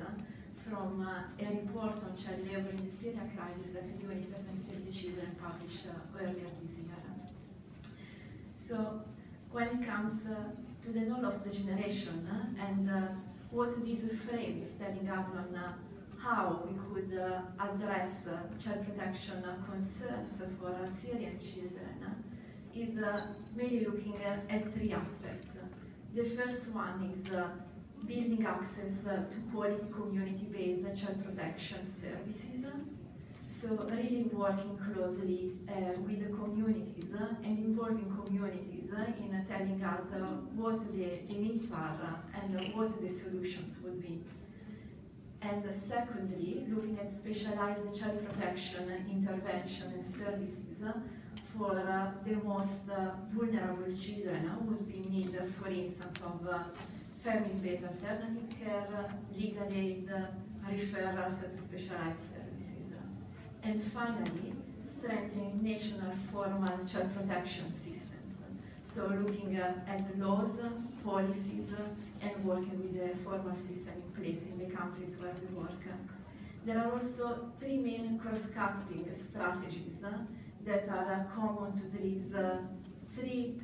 Speaker 3: from a report on child labor in the Syria crisis that the UNICEF and Save the Children published earlier this year. So, when it comes to the No Loss generation and what this frame is telling us on how we could address child protection concerns for Syrian children is mainly looking at three aspects. The first one is building access to quality community-based child protection services. So really working closely with the communities and involving communities in telling us what the needs are and what the solutions would be. And secondly, looking at specialized child protection intervention and services for the most vulnerable children who would be in need, for instance, of family-based alternative care, legal aid, referrals to specialized services. And finally, strengthening national formal child protection systems. So looking at laws, policies, and working with the formal system in place in the countries where we work. There are also three main cross-cutting strategies that are common to these three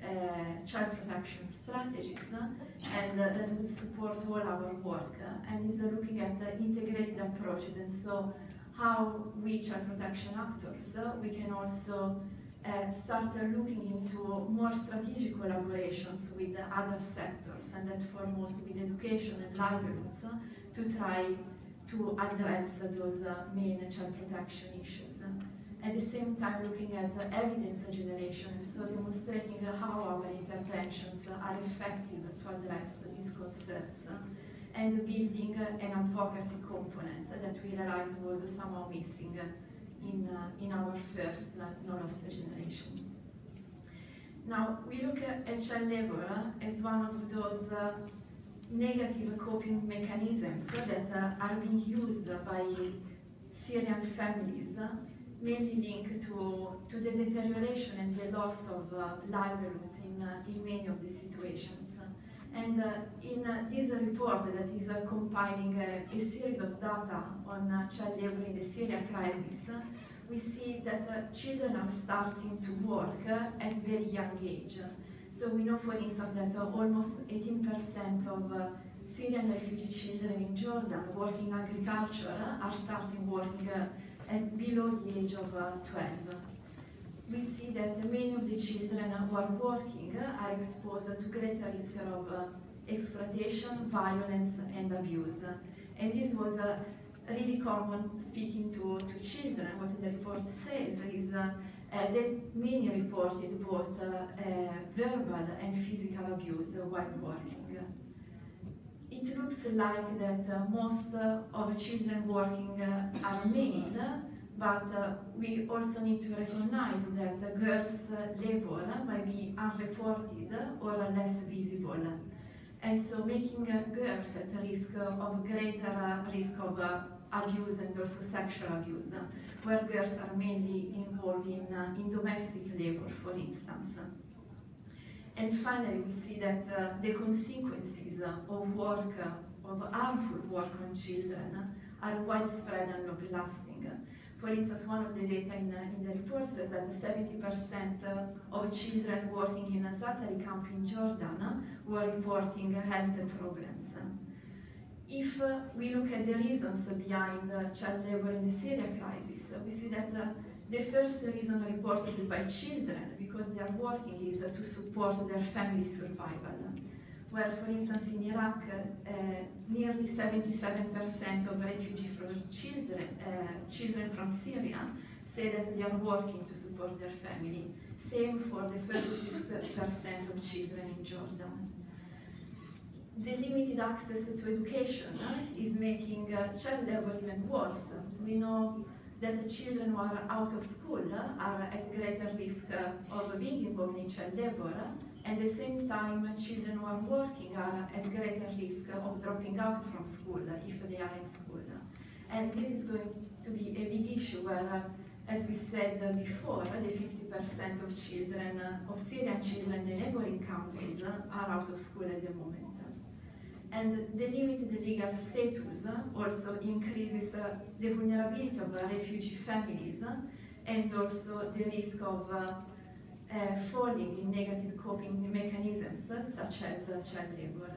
Speaker 3: child protection strategies and that will support all our work, and is looking at integrated approaches, and so how we child protection actors, we can also start looking into more strategic collaborations with other sectors, and that foremost with education and livelihoods, to try to address those main child protection issues. At the same time, looking at evidence generation, so demonstrating how our interventions are effective to address these concerns, and building an advocacy component that we realized was somehow missing in our first No Loss generation. Now, we look at child labor as one of those negative coping mechanisms that are being used by Syrian families, mainly linked to the deterioration and the loss of livelihoods in many of these situations. And in this report that is compiling a series of data on child labor in the Syria crisis, we see that children are starting to work at very young age. So we know, for instance, that almost 18% of Syrian refugee children in Jordan working agriculture are starting working at below the age of 12. We see that many of the children who are working are exposed to greater risk of exploitation, violence, and abuse. And this was really common speaking to children. What the report says is that many reported both verbal and physical abuse while working. It looks like that most of children working are male, but we also need to recognize that girls' labor might be unreported or less visible. And so making girls at risk of greater risk of abuse and also sexual abuse, where girls are mainly involved in domestic labor, for instance. And finally, we see that the consequences of work, of harmful work on children, are widespread and long-lasting. For instance, one of the data in the report says that 70% of children working in a Zaatari camp in Jordan were reporting health problems. If we look at the reasons behind child labor in the Syria crisis, we see that the first reason reported by children, because they are working, is to support their family survival. Where, for instance, in Iraq, nearly 77% of refugee children from Syria say that they are working to support their family. Same for the 36% of children in Jordan. The limited access to education is making child labor even worse. We know that the children who are out of school are at greater risk of being involved in child labor, and at the same time, children who are working are at greater risk of dropping out from school if they are in school. And this is going to be a big issue where, as we said before, the 50% of children, of Syrian children in the neighboring countries are out of school at the moment. And the limited legal status also increases the vulnerability of refugee families and also the risk of falling in negative coping mechanisms such as child labor.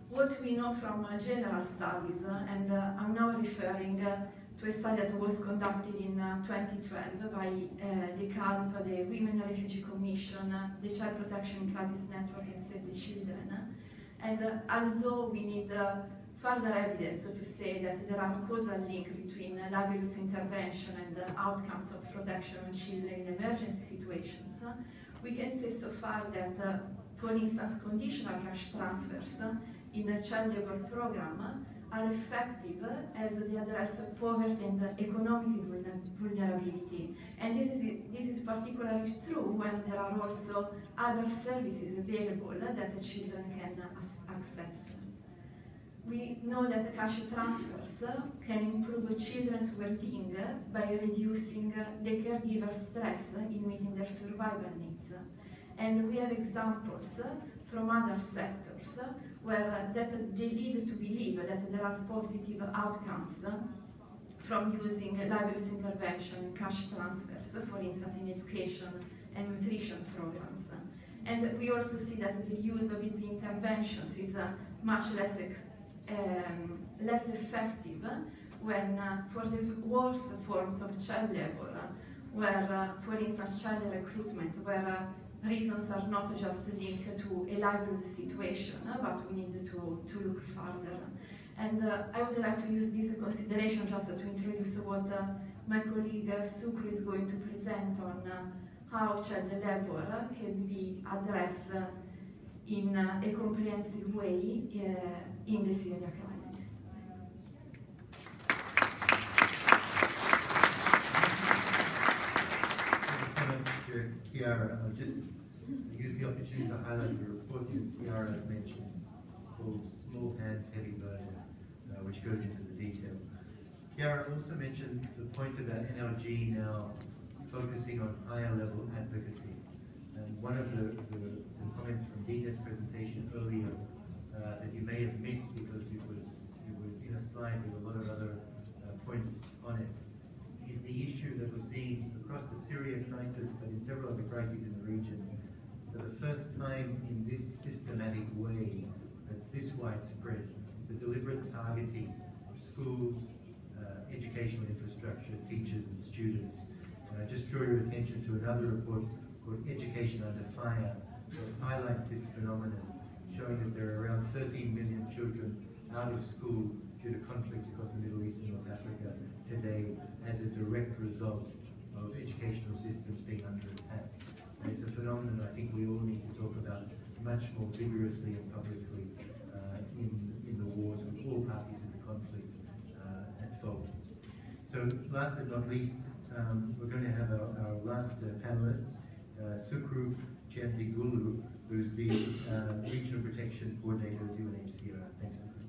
Speaker 3: What we know from general studies, and I'm now referring to a study that was conducted in 2012 by the CALP, the Women Refugee Commission, the Child Protection Crisis Network, and Save the Children. And although we need further evidence to say that there are causal link between laborious intervention and the outcomes of protection of children in emergency situations, we can say so far that, for instance, conditional cash transfers in a child labor program are effective as they address poverty and economic vulnerability. And this is particularly true when there are also other services available that the children can access. We know that cash transfers can improve children's well-being by reducing the caregiver's stress in meeting their survival needs. And we have examples from other sectors where that they lead to believe that there are positive outcomes from using laborious intervention and cash transfers, for instance, in education and nutrition programs. And we also see that the use of these interventions is much less effective when for the worst forms of child labor, where, for instance, child recruitment, where reasons are not just linked to a livelihood situation, but we need to look further. And I would like to use this consideration just to introduce what my colleague Sukru is going to present on how child labor can be addressed in a comprehensive way in the Syria crisis.
Speaker 1: Thank you so much, Chiara. I'll just use the opportunity to highlight the report that Chiara has mentioned called Small Hands, Heavy Burden, which goes into the detail. Chiara also mentioned the point about NLG now focusing on higher level advocacy. And one of the comments from Dina's presentation earlier that you may have missed because it was in a slide with a lot of other points on it, is the issue that we're seeing across the Syria crisis, but in several other crises in the region, for the first time in this systematic way that's this widespread, the deliberate targeting of schools, educational infrastructure, teachers and students. And I just draw your attention to another report called Education Under Fire that highlights this phenomenon, showing that there are around 13 million children out of school due to conflicts across the Middle East and North Africa today as a direct result of educational systems being under attack. And it's a phenomenon I think we all need to talk about much more vigorously and publicly in the wars with all parties to the conflict at fault. So last but not least, we're going to have our last panelist, Sukru Chantigulu, who's the Regional Protection Coordinator of UNHCR. Thanks, Sukru.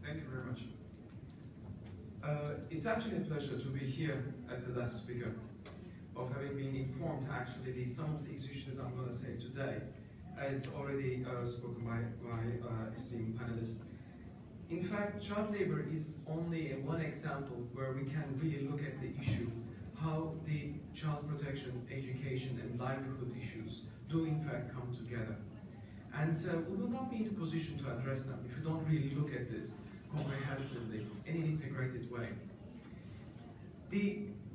Speaker 5: Thank you very much. It's actually a pleasure to be here at the last speaker, of having been informed actually some of the issues that I'm going to say today, as already spoken by my esteemed panelists. In fact, child labor is only one example where we can really look at the issue, how the child protection, education, and livelihood issues do in fact come together. And we will not be in a position to address them if we don't really look at this comprehensively in an integrated way.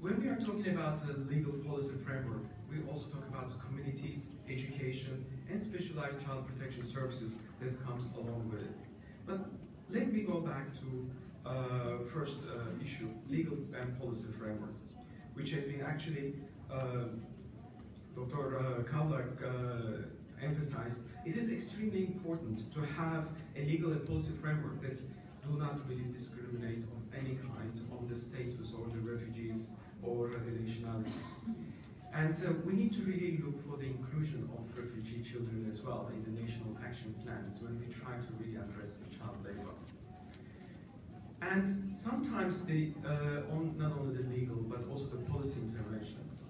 Speaker 5: When we are talking about a legal policy framework, we also talk about communities, education, and specialized child protection services that comes along with it. But let me go back to first issue, legal and policy framework, which has been actually, Dr. Kavlak emphasized. It is extremely important to have a legal and policy framework that do not really discriminate on any kind on the status or the refugees or the nationality. And we need to really look for the inclusion of refugee children as well in the national action plans when we try to really address the child labor. And sometimes not only the legal but also the policy interventions.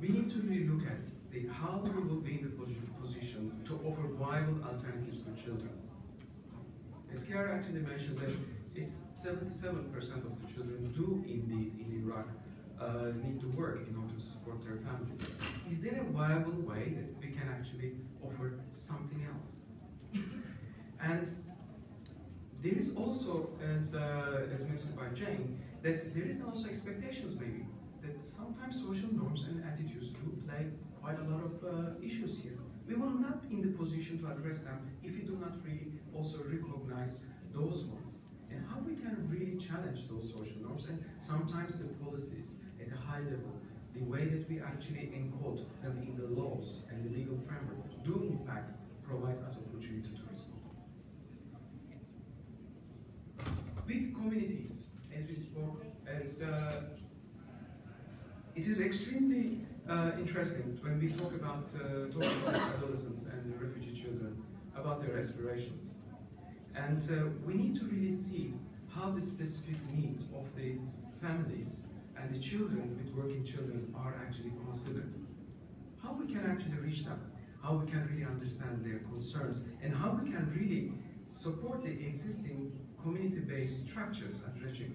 Speaker 5: We need to really look at how we will be in the position to offer viable alternatives to children. As Kiara actually mentioned that it's 77% of the children do indeed in Iraq need to work in order to support their families. Is there a viable way that we can actually offer something else? And there is also, as mentioned by Jane, that there is also expectations maybe, that sometimes social norms and attitudes do play quite a lot of issues here. We will not be in the position to address them if we do not really also recognize those ones. And how we can really challenge those social norms and sometimes the policies at a high level, the way that we actually encode them in the laws and the legal framework do in fact provide us opportunity to respond. With communities, as we spoke, it is extremely interesting when we talk about adolescents and the refugee children, about their aspirations. And we need to really see how the specific needs of the families and the children with working children are actually considered. How we can actually reach them, how we can really understand their concerns, and how we can really support the existing community-based structures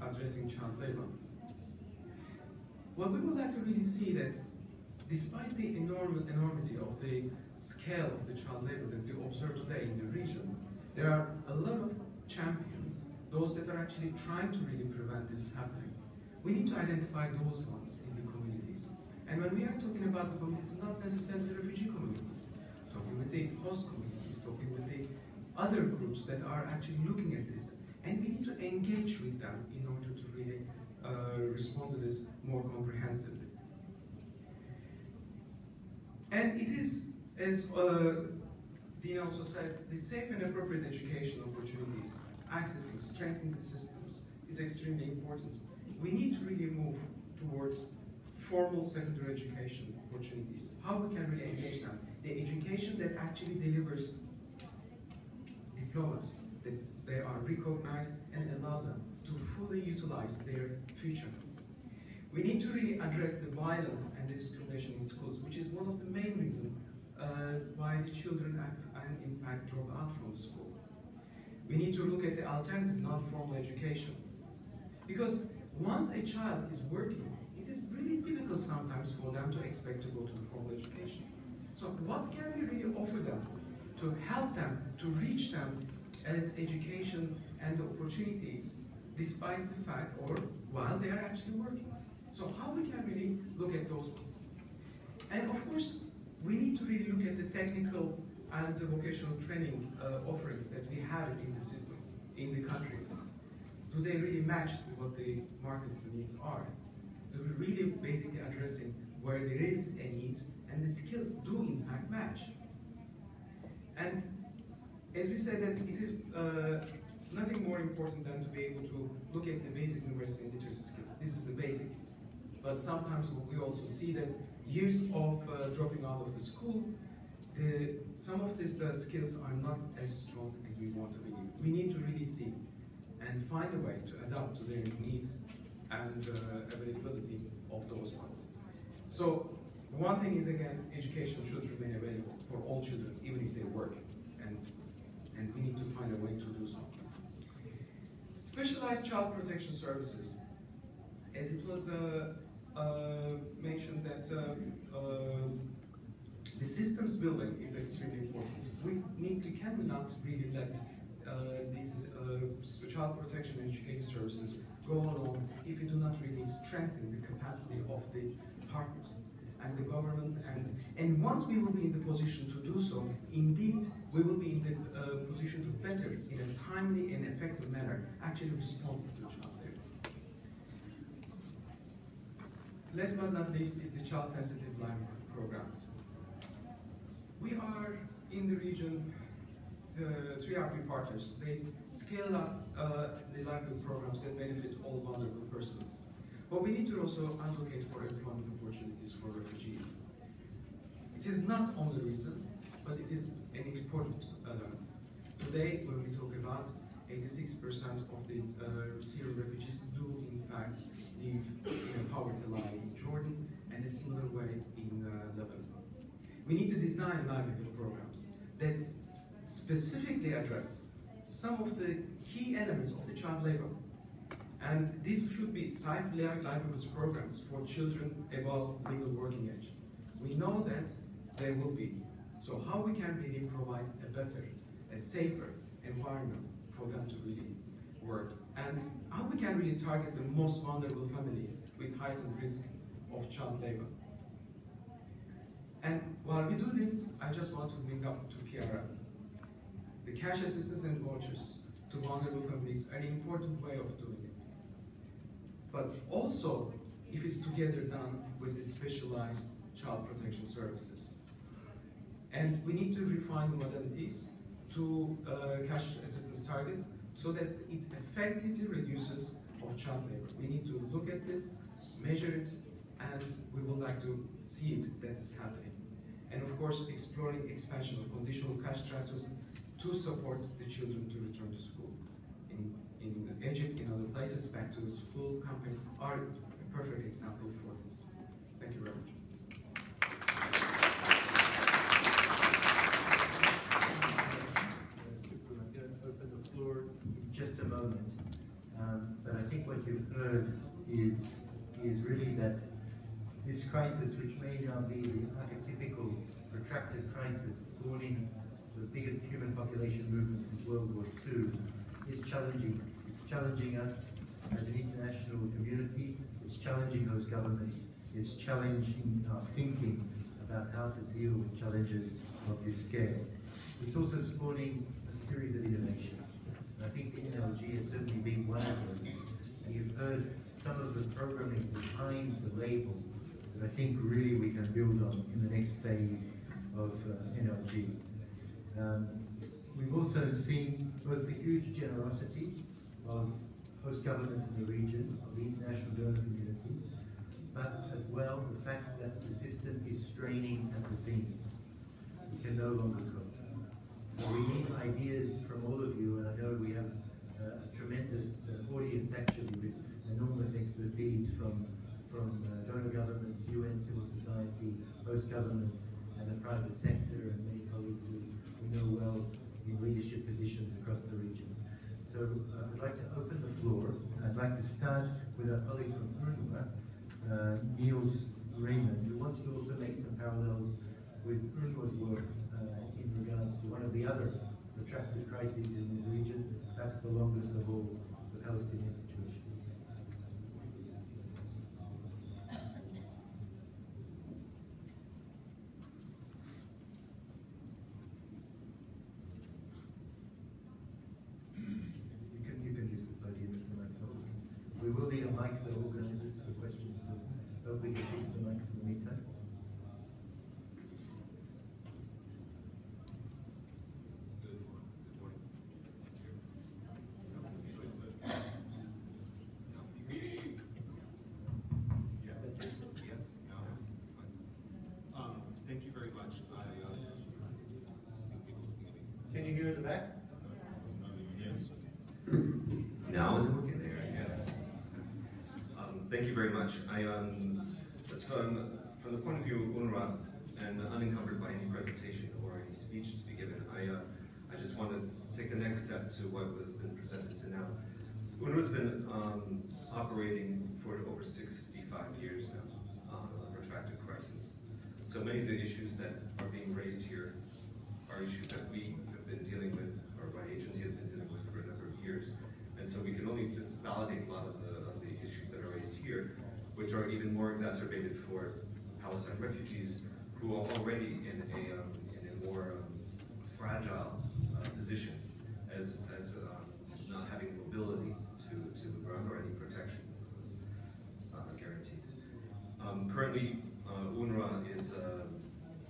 Speaker 5: addressing child labor. Well, we would like to really see that despite the enormity of the scale of the child labor that we observe today in the region, there are a lot of champions, those that are actually trying to really prevent this happening. We need to identify those ones in the communities. And when we are talking about the communities, not necessarily refugee communities, talking with the host communities, talking with the other groups that are actually looking at this. And we need to engage with them in order to really respond to this more comprehensively. And it is, as Dina also said, the safe and appropriate education opportunities, accessing, strengthening the systems is extremely important. We need to really move towards formal secondary education opportunities. How we can really engage them. The education that actually delivers diplomas, that they are recognized and allow them to fully utilize their future. We need to really address the violence and the discrimination in schools, which is one of the main reasons why the children in fact drop out from the school. We need to look at the alternative non-formal education. Because once a child is working, it is really difficult sometimes for them to expect to go to the formal education. So what can we really offer them to help them, to reach them as education and opportunities, despite the fact or while they are actually working? So how we can really look at those ones? And of course, we need to really look at the technical and the vocational training offerings that we have in the system, in the countries. Do they really match what the market's needs are? Do we really basically addressing where there is a need and the skills do in fact match? And as we said, that it is nothing more important than to be able to look at the basic numeracy and literacy skills. This is the basic. But sometimes we also see that years of dropping out of the school, some of these skills are not as strong as we want to be. We need to really see and find a way to adapt to their needs and availability of those ones. So one thing is, again, education should remain available for all children, even if they work, and we need to find a way to do so. Specialized child protection services, as it was mentioned that the systems building is extremely important. We cannot really let these child protection and education services go along if we do not really strengthen the capacity of the partners and the government. And once we will be in the position to do so, indeed, we will be in the position to better, in a timely and effective manner, actually respond to child labor. Last but not least is the child-sensitive livelihood programs. We are in the region, the 3RP partners, they scale up the livelihood programs that benefit all vulnerable persons. But we need to also advocate for employment opportunities for refugees. It is not only reason, but it is an important element. Today, when we talk about 86% of the Syrian refugees do in fact live in a poverty line in Jordan, and a similar way in Lebanon. We need to design livelihood programs that specifically address some of the key elements of the child labor. And these should be safe livelihoods programs for children above legal working age. We know that there will be. So how we can really provide a better, a safer environment for them to really work, and how we can really target the most vulnerable families with heightened risk of child labor. And while we do this, I just want to link up to Kiara. The cash assistance and vouchers to vulnerable families are an important way of doing it. But also, if it's together done with the specialized child protection services. And we need to refine the modalities to cash assistance targets so that it effectively reduces of child labor. We need to look at this, measure it, and we would like to see it that is happening. And of course, exploring expansion of conditional cash transfers to support the children to return to school. In Egypt, in other places, back to school campaigns are a perfect example for this. Thank you very much.
Speaker 1: I'm going to open the floor in just a moment. But I think what you've heard is really that this crisis, which may now be like a typical protracted crisis born in the biggest human population movement since World War II, is challenging us. It's challenging us as an international community. It's challenging host governments. It's challenging our thinking about how to deal with challenges of this scale. It's also spawning a series of innovations. And I think the NLG has certainly been one of those. And you've heard some of the programming behind the label that I think really we can build on in the next phase of NLG. We've also seen both the huge generosity of host governments in the region, of the international donor community, but as well the fact that the system is straining at the seams. We can no longer cope. So we need ideas from all of you, and I know we have a tremendous audience actually with enormous expertise from donor governments, UN, civil society, host governments, and and the private sector, and many colleagues who we know well in leadership positions across the region. So I'd like to open the floor. I'd like to start with our colleague from UNRWA, Niels Raymond, who wants to also make some parallels with UNRWA's work in regards to one of the other protracted crises in this region, perhaps the longest of all, the Palestinian situation. You can use the podium if the mic's not working. We will need a mic, the organizers, for questions, so hope we can fix the mic in the meantime.
Speaker 6: Thank you very much.
Speaker 1: Can you hear at the back?
Speaker 6: Now is it working there? Yeah. Thank you very much. Just from the point of view of UNRWA, and unencumbered by any presentation or any speech to be given, I just want to take the next step to what has been presented to now. UNRWA's been operating for over 65 years now, a protracted crisis. So many of the issues that are being raised here are issues that we have been dealing with, or my agency has been dealing with for a number of years. And so we can only just validate a lot of the issues that are raised here, which are even more exacerbated for Palestine refugees who are already in a more fragile position as not having mobility to the ground or any protection guarantees. Currently, UNRWA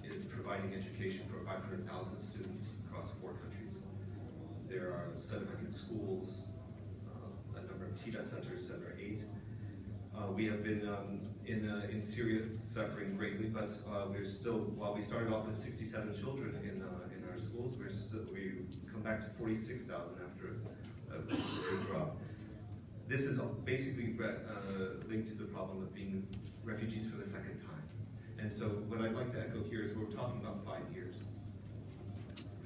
Speaker 6: is providing education for 500,000 students across 4 countries. There are 700 schools, a number of TDA centers, 7 or 8. We have been in Syria suffering greatly, but we're still, while we started off with 67 children in our schools, we come back to 46,000 after a severe drop. This is basically linked to the problem of being refugees for the second time. And so what I'd like to echo here is we're talking about 5 years.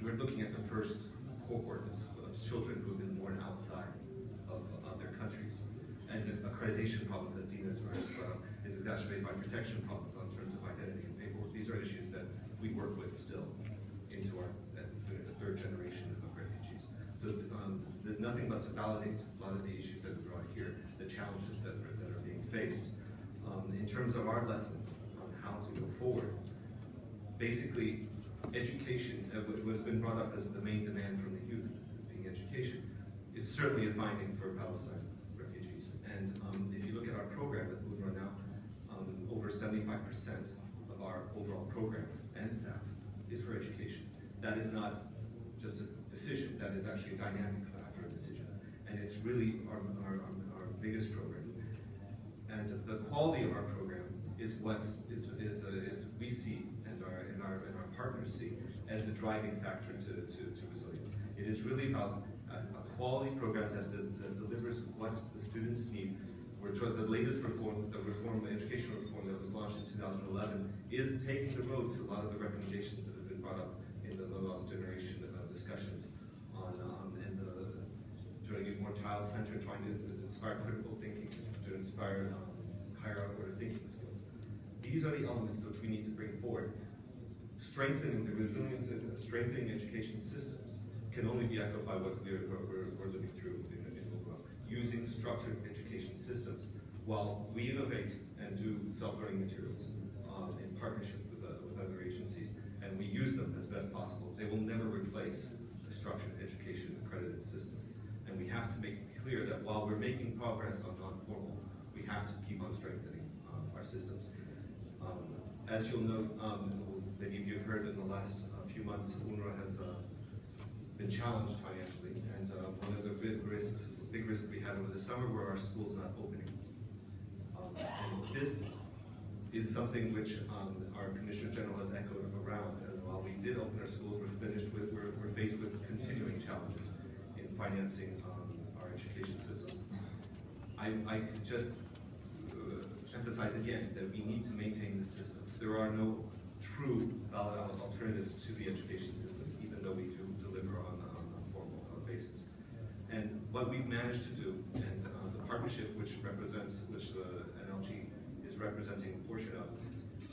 Speaker 6: We're looking at the first cohort of children who have been born outside of their countries. And the accreditation problems that Dina is exacerbated by protection problems in terms of identity and paperwork. These are issues that we work with still into our the 3rd generation of refugees. So nothing but to validate a lot of the issues that we brought here, the challenges that are being faced. In terms of our lessons on how to go forward, basically education, what has been brought up as the main demand from the youth as being education, is certainly a finding for Palestine refugees. And if you look at our program at UNRWA now, over 75% of our overall program and staff is for education. That is not just a decision, that is actually a dynamic factor of decision. And it's really our biggest program. And the quality of our program is what is we see and our partners see as the driving factor to resilience. It is really about a quality program that delivers what the students need. The latest reform, educational reform that was launched in 2011, is taking the road to a lot of the recommendations that have been brought up in the low-loss generation discussions on trying to get more child-centered, trying to inspire critical thinking, to inspire higher order thinking skills. These are the elements which we need to bring forward. Strengthening the resilience and strengthening education systems can only be echoed by what we're living through in UNRWA, using structured education systems while we innovate and do self-learning materials in partnership with other agencies, and we use them as best possible. They will never replace a structured education accredited system. And we have to make it clear that while we're making progress on non-formal, we have to keep on strengthening our systems. As you'll note, many of you have heard in the last few months, UNRWA has been challenged financially, and one of the big risks we had over the summer were our schools not opening. And this is something which our Commissioner General has echoed around, and while we did open our schools, we're faced with continuing challenges in financing our education systems. I could just emphasize again that we need to maintain the systems. There are no true valid alternatives to the education systems, even though we do deliver on a formal basis. And what we've managed to do, and the partnership which the NLG is representing a portion of,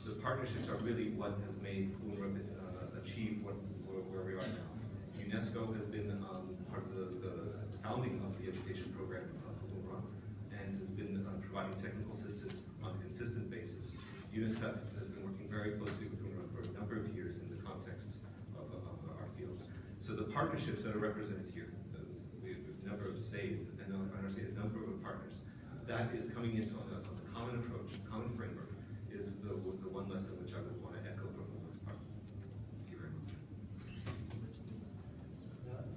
Speaker 6: the partnerships are really what has made UNRWA achieve where we are now. UNESCO has been part of the founding of the education program of UNRWA and has been providing technical assistance on a consistent basis. UNICEF has been working very closely with UNRWA for a number of years in the context of our fields. So the partnerships that are represented here, we've number of saved, and I say a number of partners, that is coming into on a common approach, common framework, is the one lesson which I would want to echo from UNRWA's part. Thank you very much.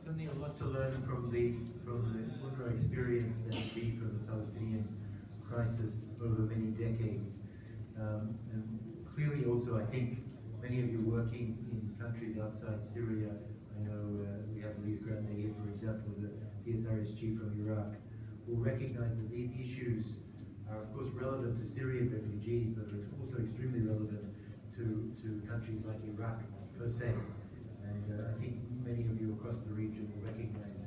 Speaker 1: Certainly a lot to learn from the UNRWA experience and indeed from the Palestinian crisis over many decades. And clearly also, I think, many of you working in countries outside Syria, I know we have Louise Grande here, for example, the PSRSG from Iraq, will recognize that these issues are of course relevant to Syrian refugees, but are also extremely relevant to countries like Iraq per se. And I think many of you across the region will recognize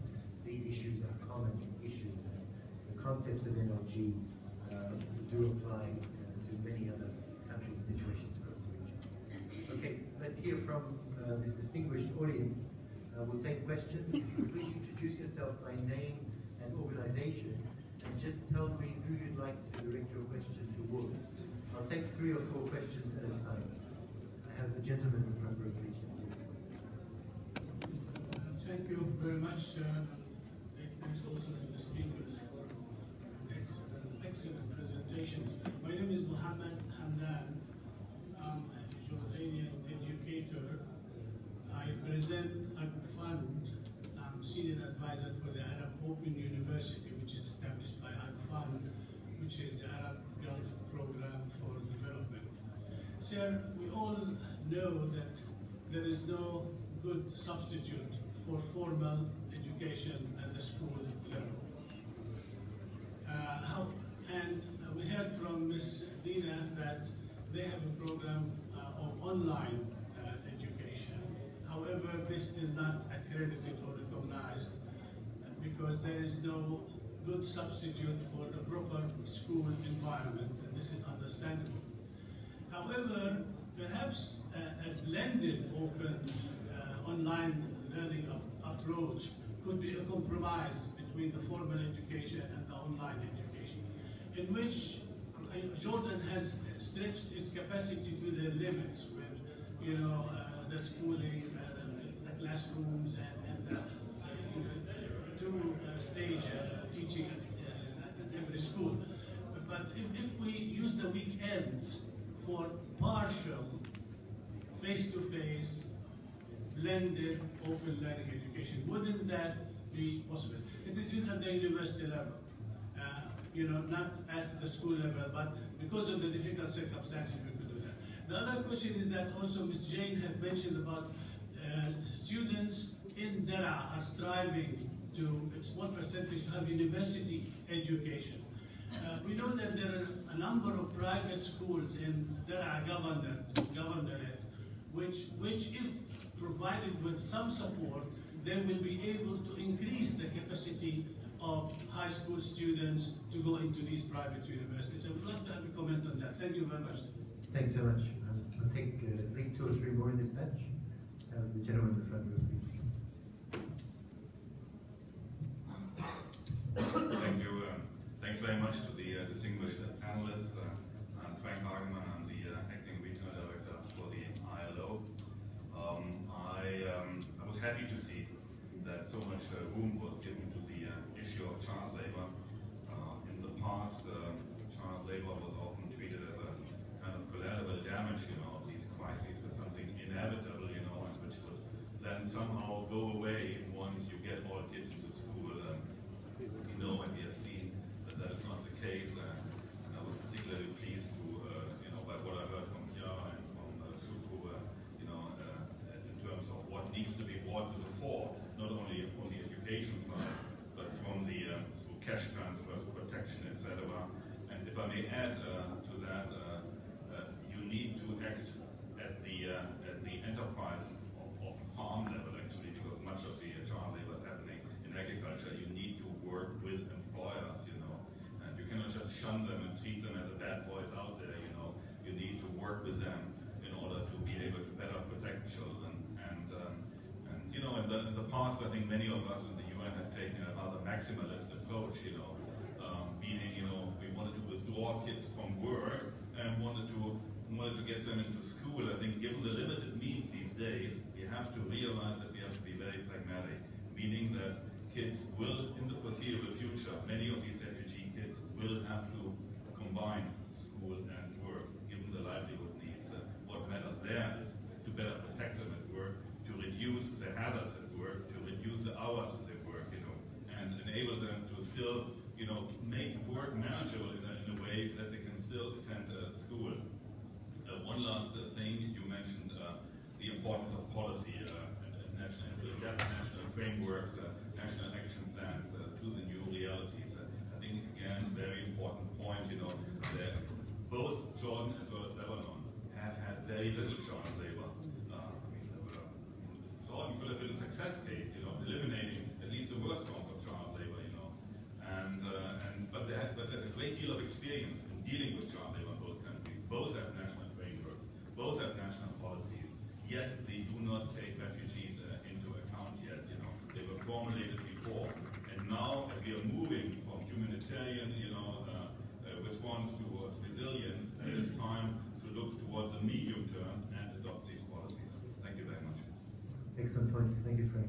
Speaker 1: these issues are common issues. And the concepts of NLG do apply to many other countries and situations across the region. Okay, let's hear from this distinguished audience. We'll take questions. Please introduce yourself by name and organization, and just tell me who you'd like to direct your question towards. I'll take 3 or 4 questions at a time. I have the gentleman in front row, please.
Speaker 7: Thank you very much. Thanks also to the speakers for excellent presentations. My name is Mohammed Hamdan. I'm a Jordanian educator. I present a fund. I'm senior advisor for the Arab Open University, which is established by Fund, which is the Arab Gulf Program for Development. Sir, we all know that there is no good substitute for formal education at the school level. And we heard from Ms. Dina that they have a program of online education. However, this is not accredited or recognized because there is no good substitute for the proper school environment, and this is understandable. However, perhaps a blended open online learning approach could be a compromise between the formal education and the online education, in which Jordan has stretched its capacity to the limits with, the schooling, the classrooms, and the two-stage teaching at every school. But if we use the weekends for partial, face-to-face, blended, open learning education, wouldn't that be possible? It is used at the university level, not at the school level, but because of the difficult circumstances, we could do that. The other question is that also Ms. Jane had mentioned about students in Daraa are striving to, a small percentage, to have university education. We know that there are a number of private schools in Daraa governorate, which if provided with some support, they will be able to increase the capacity of high school students to go into these private universities. I would love to have a comment on that. Thank you very much.
Speaker 1: Thanks so much. I'll take at least 2 or 3 more in this batch. The gentleman in the front row, please.
Speaker 8: Thank you. Thanks very much to the distinguished panelists. I'm Frank Hagemann. I'm the acting regional director for the ILO. I was happy to see that so much room was given to the issue of child labor. In the past, child labor was often treated as a kind of collateral damage, of these crises, as something inevitable, and which would then somehow go away once you get all kids into school. We know and we have seen that that is not the case, and I was particularly pleased to, by what I heard from Yara and from Shukru, in terms of what needs to be brought to the fore, not only on the education side, but from the through cash transfers, protection, etc. And if I may add to that, you need to act at the the enterprise of farm level, actually, because much of the child labor is happening in agriculture. You need to work with employers, you know, and you cannot just shun them and treat them as a bad boys out there, you know. You need to work with them in order to be able to better protect children. And you know, in the past, I think many of us in the UN have taken a rather maximalist approach, you know, meaning, you know, we wanted to withdraw kids from work and wanted to get them into school. I think given the limited means these days, we have to realize that we have to be very pragmatic, meaning that kids will, in the foreseeable future, many of these refugee kids will have to combine school and work, given the livelihood needs. What matters there is to better protect them at work, to reduce the hazards at work, to reduce the hours at work, you know, and enable them to still, you know, make work manageable in a way that they can still attend school. One last thing, you mentioned the importance of policy and national frameworks, national action plans to the new realities. I think, again, very important point, you know, that both Jordan as well as Lebanon have had very little child labor. Jordan could have been a success case, you know, eliminating at least the worst forms of child labor, you know, but there's a great deal of experience in dealing with child labor in both countries. Both have national frameworks, both have national policies, yet they do not take refugees into account yet. You know, they were formulated before, and now as we are moving from humanitarian, you know, response towards resilience, it is time to look towards the medium term and adopt these policies. Thank you very much.
Speaker 1: Excellent points. Thank you, Frank.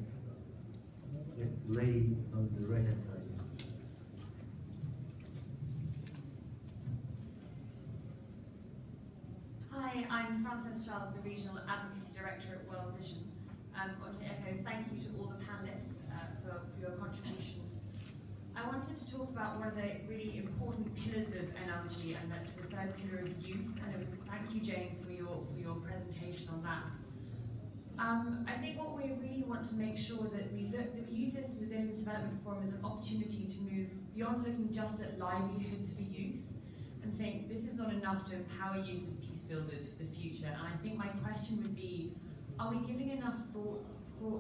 Speaker 1: Yes, the lady on the right-hand side.
Speaker 9: Hi, I'm Frances Charles, the Regional Advocacy Director at World Vision. I want to echo thank you to all the panelists for your contributions. I wanted to talk about one of the really important pillars of NLG, and that's the third pillar of youth. And it was thank you, Jane, for your presentation on that. I think what we really want to make sure that we use this Resilience Development Forum as an opportunity to move beyond looking just at livelihoods for youth and think this is not enough to empower youth as peace builders for the future. And I think my question would be, are we giving enough thought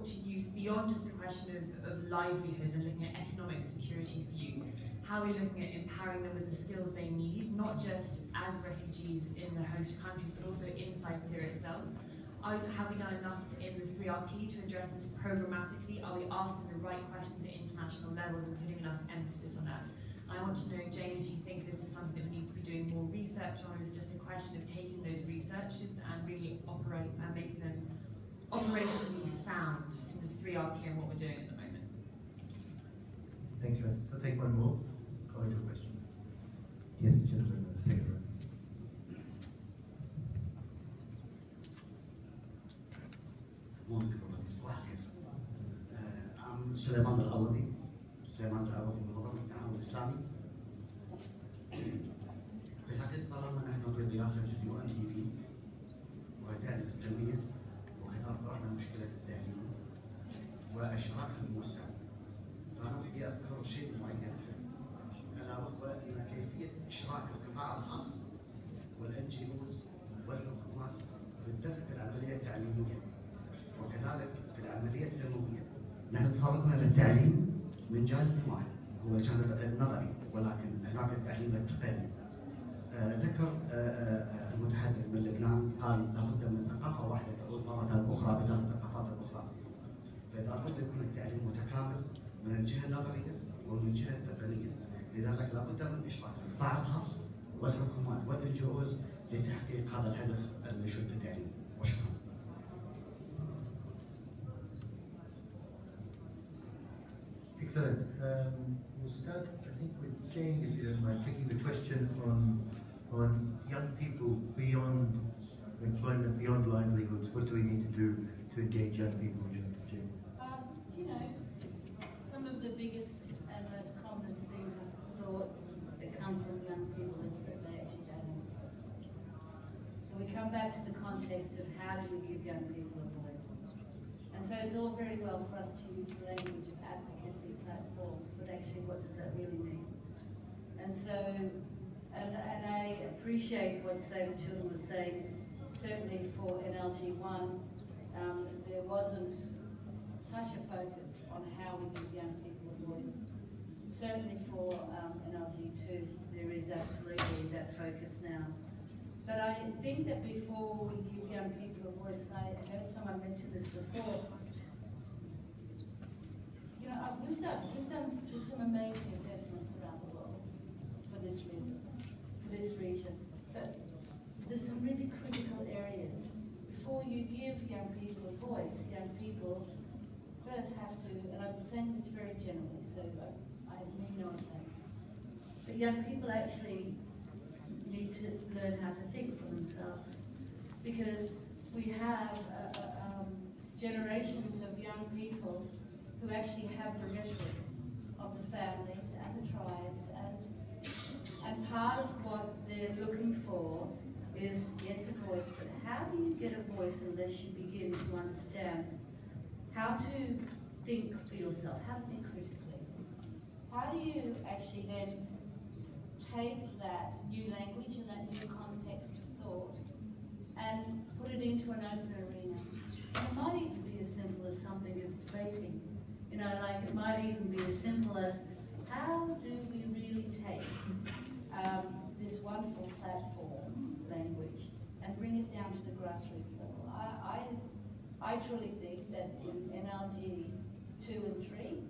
Speaker 9: to youth beyond just the question of livelihoods and looking at economic security for youth? How are we looking at empowering them with the skills they need, not just as refugees in the host countries, but also inside Syria itself? Have we done enough in the 3RP to address this programmatically? Are we asking the right questions at international levels and putting enough emphasis on that? I want to know, Jane, if you think this is something that we need to be doing more research on, or is it just a question of taking those researches and really making them operationally sound in the 3RP and what we're doing at the moment?
Speaker 1: Thanks, Francis. I'll take one more. Call into a question. Yes, gentlemen, second row.
Speaker 10: I'm سليمان العوضي من منظمة التعاون الإسلامي. في الحقيقة طالما نحن بضيافة UNDP وكالة التنمية وقد أطرحنا مشكلة التعليم وإشراك الموسع، فأنا بدي أذكر شيء معين ألا وهو إلى كيفية إشراك القطاع الخاص والNGOs والحكومات بالدفع في العملية التعليمية وكذلك في العملية التنموية. نحن تطرقنا للتعليم من جانب واحد هو الجانب النظري، ولكن هناك التعليم التقني. ذكر المتحدث من لبنان قال لابد من ثقافة واحدة تعود مرة أخرى بدل الثقافات الأخرى. فإذا لابد يكون التعليم متكامل من الجهة النظرية ومن الجهة التقنية. لذلك لابد من إشراك القطاع الخاص والحكومات والNGOs لتحقيق هذا الهدف المنشود في التعليم. وشكرا.
Speaker 1: Excellent. We'll start, I think, with Jane, if you don't mind, taking the question on young people beyond employment, beyond livelihoods. What do we need to do to engage young people, Jane?
Speaker 4: You know, some of the biggest and most commonest things of thought that come from young people is that they actually don't have a voice. So we come back to the context of how do we give young people a voice. And so it's all very well for us to use the language of advocacy platforms, but actually what does that really mean? And so, and I appreciate what Save the Children was saying. certainly for NLG1, there wasn't such a focus on how we give young people a voice. Certainly for NLG2, there is absolutely that focus now. But I think that before we give young people a voice, and I heard someone mention this before, you know, we've done some amazing assessments around the world for this reason, for this region. But there's some really critical areas. Before you give young people a voice, young people first have to, and I'm saying this very generally, so I mean no offense, but young people actually need to learn how to think for themselves, because we have generations of young people who actually have the rhetoric of the families and the tribes, and part of what they're looking for is, yes, a voice, but how do you get a voice unless you begin to understand how to think for yourself, how to think critically? How do you actually then take that new language and that new context of thought and put it into an open arena? And it might even be as simple as something as debating. You know, like it might even be as simple as, how do we really take this wonderful platform language and bring it down to the grassroots level? I truly think that in NLG 2 and 3,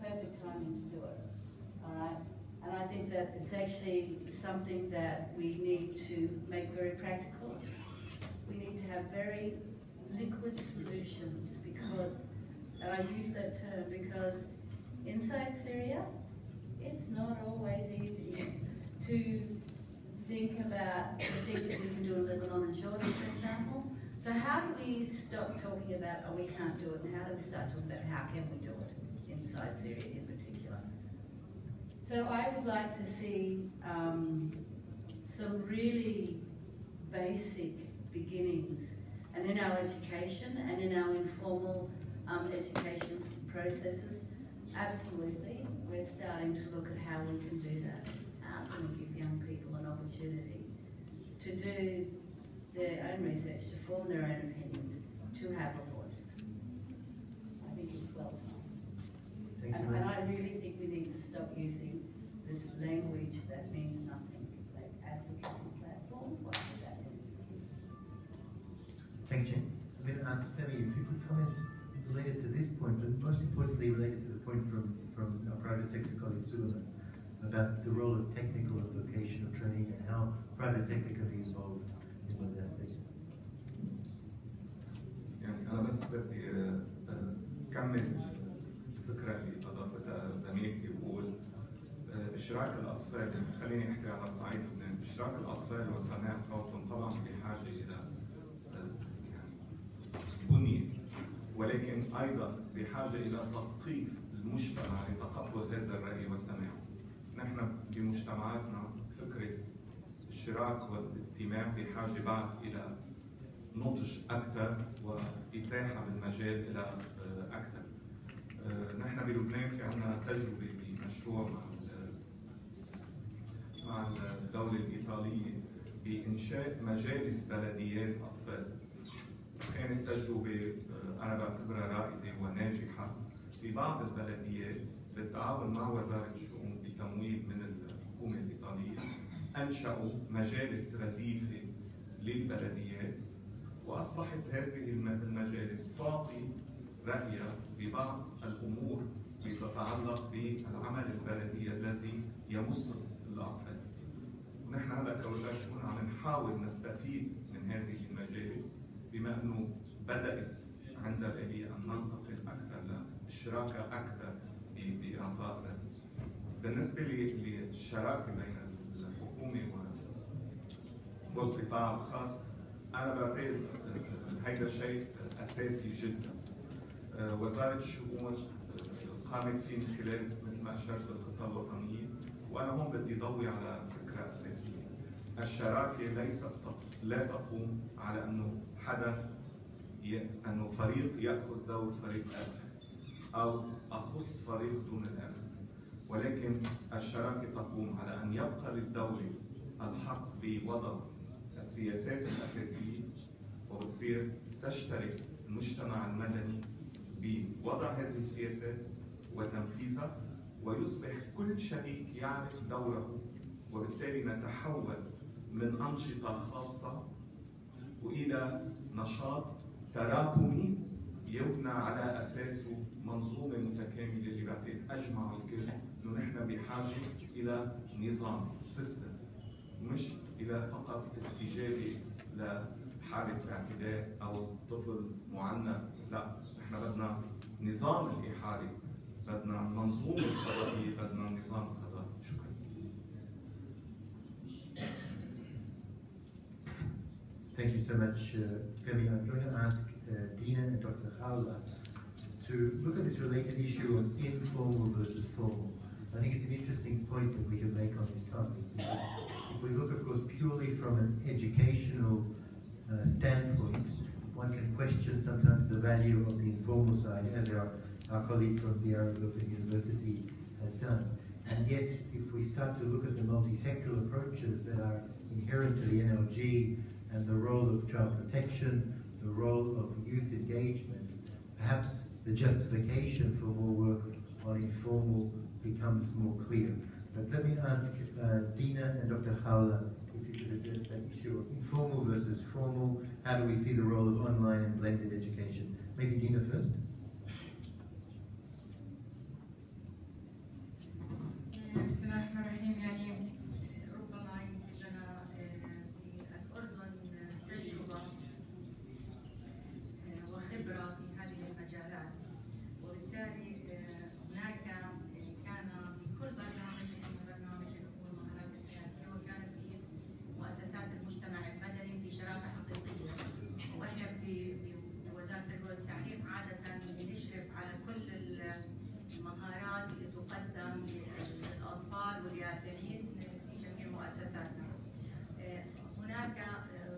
Speaker 4: perfect timing to do it, all right? And I think that it's actually something that we need to make very practical. We need to have very liquid solutions, because, and I use that term because inside Syria, it's not always easy to think about the things that we can do in Lebanon and Jordan, for example. So how do we stop talking about, oh, we can't do it, and how do we start talking about how can we do it inside Syria in particular? So I would like to see some really basic beginnings, and in our education and in our informal education processes, absolutely, we're starting to look at how we can do that. How can we give young people an opportunity to do their own research, to form their own opinions, to have a voice? I think it's well timed. And I really think we need to stop using this language that means nothing, like advocacy platform. What does that mean?
Speaker 1: Thanks, Jane. I'm going to ask Femi if you could comment related to this point, and most importantly related to the point from our private sector colleague Suleiman about the role of technical and vocational training and how private sector can be involved in those aspects.
Speaker 5: يعني أنا بس بدي كمل الفكرة اللي أضافتها زميلتي بقول إشراك الأطفال، خليني أحكي على الصعيد لبنان، إشراك الأطفال وسماع صوتهم طبعا بحاجة إلى يعني بنية، ولكن أيضا بحاجة إلى تثقيف المجتمع لتقبل هذا الرأي وسماعه. نحن بمجتمعاتنا فكرة الشراك والاستماع بحاجة بعد إلى نضج أكثر وإتاحة بالمجال إلى أكثر. نحن بلبنان في عنا تجربة بمشروع مع الدولة الإيطالية بإنشاء مجالس بلديات أطفال. كانت تجربة أنا بعتبرها رائدة وناجحة في بعض البلديات بالتعاون مع وزارة الشؤون بتمويل من الحكومة الإيطالية. أنشأوا مجالس رديفة للبلديات، وأصبحت هذه المجالس تعطي رأيها ببعض الأمور التي تتعلق بالعمل البلدي الذي يمس الأطفال. ونحن هلا كوزارة الشؤون عم نحاول نستفيد من هذه المجالس، بما أنه بدأت عند الآلية أن ننتقل أكثر للشراكة أكثر بإعطاء رأي. بالنسبة للشراكة بين الحكومة والقطاع الخاص، أنا بعتقد هذا شيء أساسي جدا. وزارة الشؤون قامت فيه من خلال مثل ما أشرت بالخطة الوطنية، وأنا هون بدي ضوي على فكرة أساسية. الشراكة لا تقوم على أنه أنه فريق يأخذ دور فريق آخر أو أخص فريق دون الآخر، ولكن الشراكة تقوم على أن يبقى للدولة الحق بوضع السياسات الأساسية، وبتصير تشترك المجتمع المدني بوضع هذه السياسات وتنفيذها، ويصبح كل شريك يعرف دوره، وبالتالي نتحول من أنشطة خاصة وإلى نشاط تراكمي يبنى على أساسه منظومة متكاملة اللي بعتقد أجمع الكل إنه نحن بحاجة إلى نظام سيستم، مش إلى فقط استجابة لحالة اعتداء أو طفل معنف، لا، نحن بدنا نظام الإحالة، بدنا منظومة قضائية، بدنا نظام قضائي. شكرا.
Speaker 10: Thank you so much, Femi. I'm going to ask Dina and Dr. Khawla to look at this related issue of informal versus formal. I think it's an interesting point that we can make on this topic, because if we look, of course, purely from an educational standpoint, one can question sometimes the value of the informal side, as our colleague from the Arab Open University has done. And yet, if we start to look at the multi-sectoral approaches that are inherent to the NLG and the role of child protection, the role of youth engagement, perhaps the justification for more work on informal becomes more clear. But let me ask Dina and Dr. Khawla if you could address that issue of informal versus formal. How do we see the role of online and blended education? Maybe Dina first.
Speaker 2: بسم الله الرحمن الرحيم. يعني ربما يمكن لنا في الأردن تجربة وخبرة في هذه المجالات، وبالتالي هناك كان في كل برنامج يكون مهارات الحياتية، وكان في مؤسسات المجتمع المدني في شراكة حقيقية، واحنا بوزارة التربية والتعليم عادة بنشرف على كل المهارات اللي تقدم للأطفال واليافعين في جميع مؤسساتنا. هناك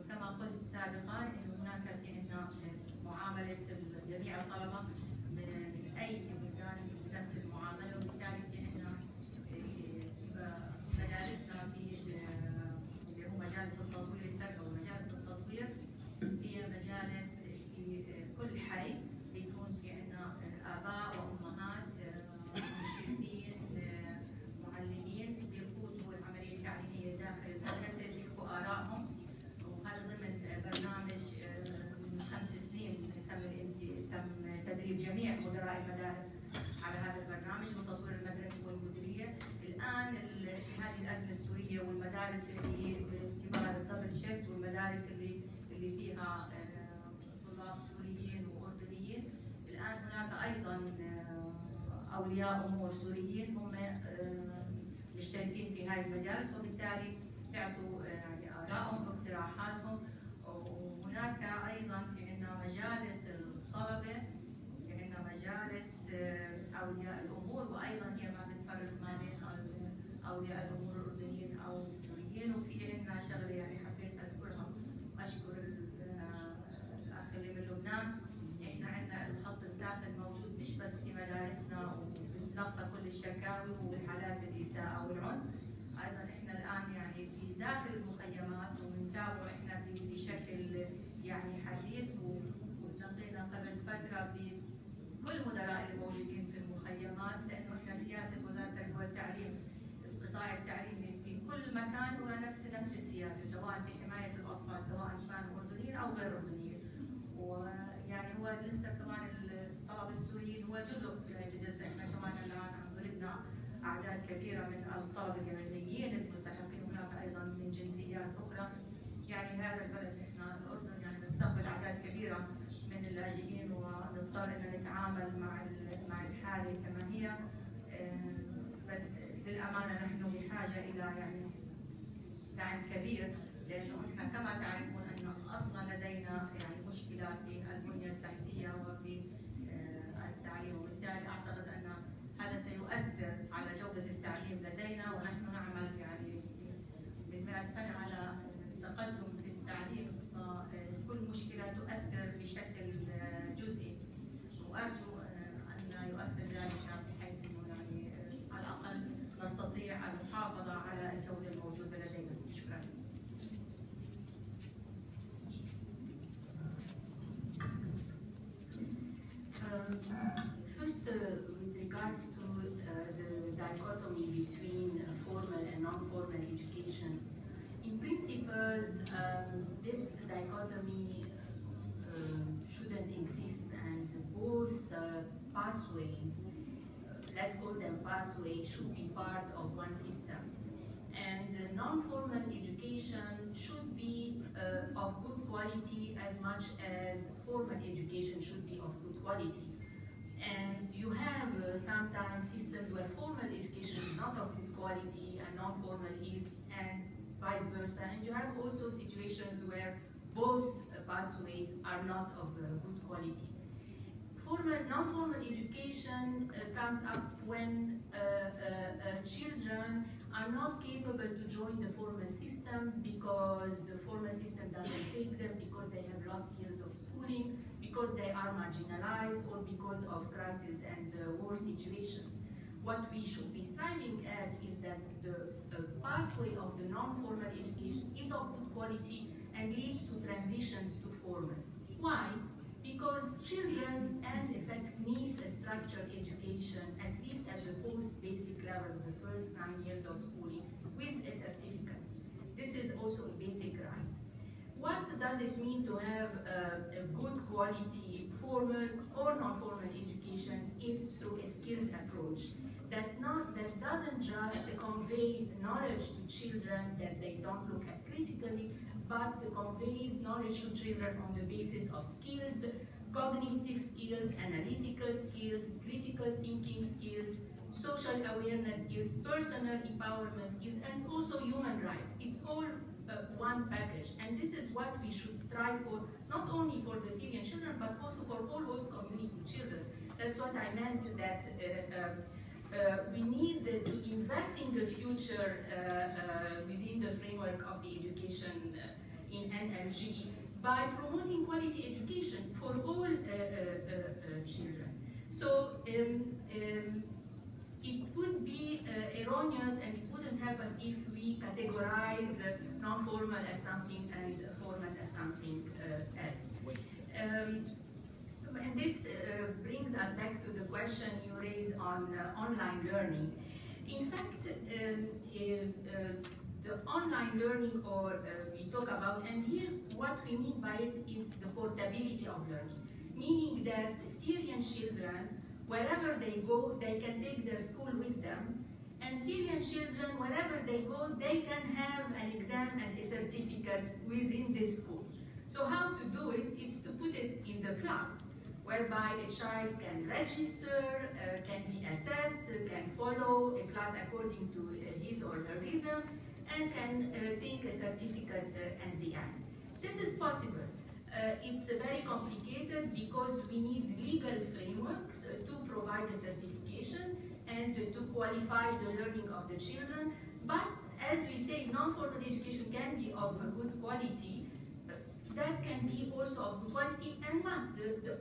Speaker 2: كما قلت سابقا انه هناك في عندنا معاملة جميع الطلبة من أي بلدان بنفس المعاملة، وبالتالي في عندنا مدارسنا في اللي هو مجالس التطوير التربوي ومجالس التطوير، هي مجالس في كل حي بيكون في عندنا آباء وأمهات مشرفين معلمين بيقودوا العملية التعليمية داخل المدرسة، بيحكوا آرائهم، وهذا ضمن برنامج من 5 سنين تم تدريب جميع مدراء المدارس على هذا البرنامج وتطوير المدرسة والمديرية. الآن في هذه الأزمة السورية والمدارس اللي باعتبار الدبل شيفت والمدارس اللي فيها طلاب سوريين وأردنيين، الآن هناك أيضا أولياء أمور سوريين هم مشتركين في هذه المجالس، وبالتالي يعطوا يعني آرائهم واقتراحاتهم. وهناك أيضا في عندنا مجالس الطلبة، في عندنا مجالس أولياء الأمور، وأيضا هي ما بتفرق ما بين أولياء الأمور الأردنيين أو السوريين. وفي عندنا شغلة يعني حبيت أذكرها وأشكر الأخ اللي من لبنان، إحنا عندنا الخط الساخن موجود مش بس في مدارسنا وبنتلقى كل الشكاوي وحالات الإساءة والعنف، أيضا إحنا الآن يعني في داخل المخيمات وبنتابع إحنا بشكل يعني حديث، والتقينا قبل فترة بكل مدراء اللي موجودين في المخيمات، لأنه إحنا سياسة وزارة التربية والتعليم القطاع التعليمي في كل مكان هو نفس السياسة، سواء في حماية الأطفال سواء كانوا أردنيين أو غير أردنيين. ويعني هو لسه كمان الطلبة السوريين هو جزء لا يتجزأ، احنا كمان الآن عم ولدنا أعداد كبيرة من الطلبة اليمنيين الملتحقين، هناك أيضا من جنسيات أخرى. يعني هذا البلد احنا الأردن يعني نستقبل أعداد كبيرة من اللاجئين، ونضطر أن نتعامل مع الحالة كما هي. بس للأمانة نحن بحاجة إلى يعني دعم كبير، لأنه احنا كما تعرفون أنه أصلا لدينا يعني مشكلة في البنية التحتية وفي التعليم، وبالتالي أعتقد أن هذا سيؤثر على جودة التعليم لدينا. ونحن نعمل يعني من 100 سنة على تقدم في التعليم، فكل مشكلة تؤثر بشكل جزئي، وأرجو أن لا يؤثر ذلك بحيث أنه يعني على الأقل نستطيع المحافظة على الجودة الموجودة لدينا. شكرا.
Speaker 3: principle, this dichotomy shouldn't exist, and both pathways, let's call them pathways, should be part of one system. And non-formal education should be of good quality as much as formal education should be of good quality. And you have sometimes systems where formal education is not of good quality and non-formal is, and vice versa. And you have also situations where both pathways are not of good quality. Non-formal education comes up when children are not capable to join the formal system because the formal system doesn't take them, because they have lost years of schooling, because they are marginalized, or because of crisis and war situations. What we should be striving at is that the pathway of the non-formal education is of good quality and leads to transitions to formal. Why? Because children and in fact need a structured education, at least at the most basic levels, the first 9 years of schooling, with a certificate. This is also a basic right. What does it mean to have a good quality formal or non-formal education? It's through a skills approach that doesn't just convey knowledge to children that they don't look at critically, but conveys knowledge to children on the basis of skills, cognitive skills, analytical skills, critical thinking skills, social awareness skills, personal empowerment skills, and also human rights. It's all one package, and this is what we should strive for, not only for the Syrian children, but also for all host community children. That's what I meant, that we need to invest in the future within the framework of the education in NRG by promoting quality education for all children. So it would be erroneous, and it wouldn't help us if we categorize non-formal as something and formal as something else. And this brings us back to the question you raised on online learning. In fact, the online learning, or we talk about, and here what we mean by it is the portability of learning, meaning that Syrian children, wherever they go, they can take their school with them, and Syrian children, wherever they go, they can have an exam and a certificate within this school. So how to do it? It's to put it in the cloud, whereby a child can register, can be assessed, can follow a class according to his or her rhythm, and can take a certificate at the end. This is possible. It's very complicated because we need legal frameworks to provide a certification and to qualify the learning of the children. But as we say, non-formal education can be of good quality. That can be also of good quality and must.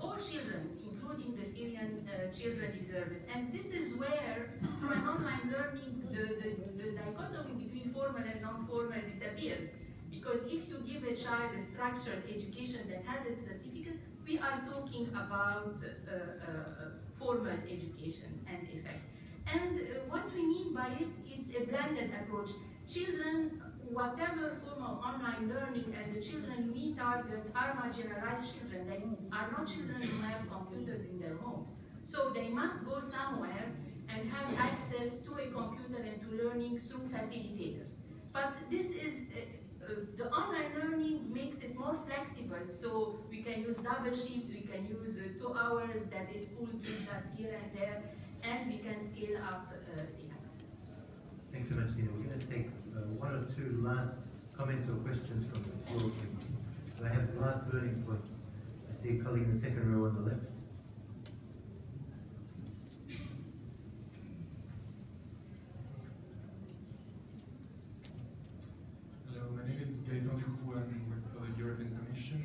Speaker 3: All children, including the Syrian children, deserve it. And this is where, through an online learning, the dichotomy between formal and non-formal disappears. Because if you give a child a structured education that has its certificate, we are talking about formal education and effect. And what we mean by it, it's a blended approach. Children, whatever form of online learning, and the children we target are marginalized children. They are not children who have computers in their homes. So they must go somewhere and have access to a computer and to learning through facilitators. But this is, the online learning makes it more flexible, so we can use double shift, we can use 2 hours that the school gives us here and there, and we can scale up the access.
Speaker 1: Thanks so much, Tina. We're going to take 1 or 2 last comments or questions from the floor, please. Do I have the last burning points? I see a colleague in the second row on the left.
Speaker 11: Hello, my name is Gaëtan Ducroux. I work for the European Commission.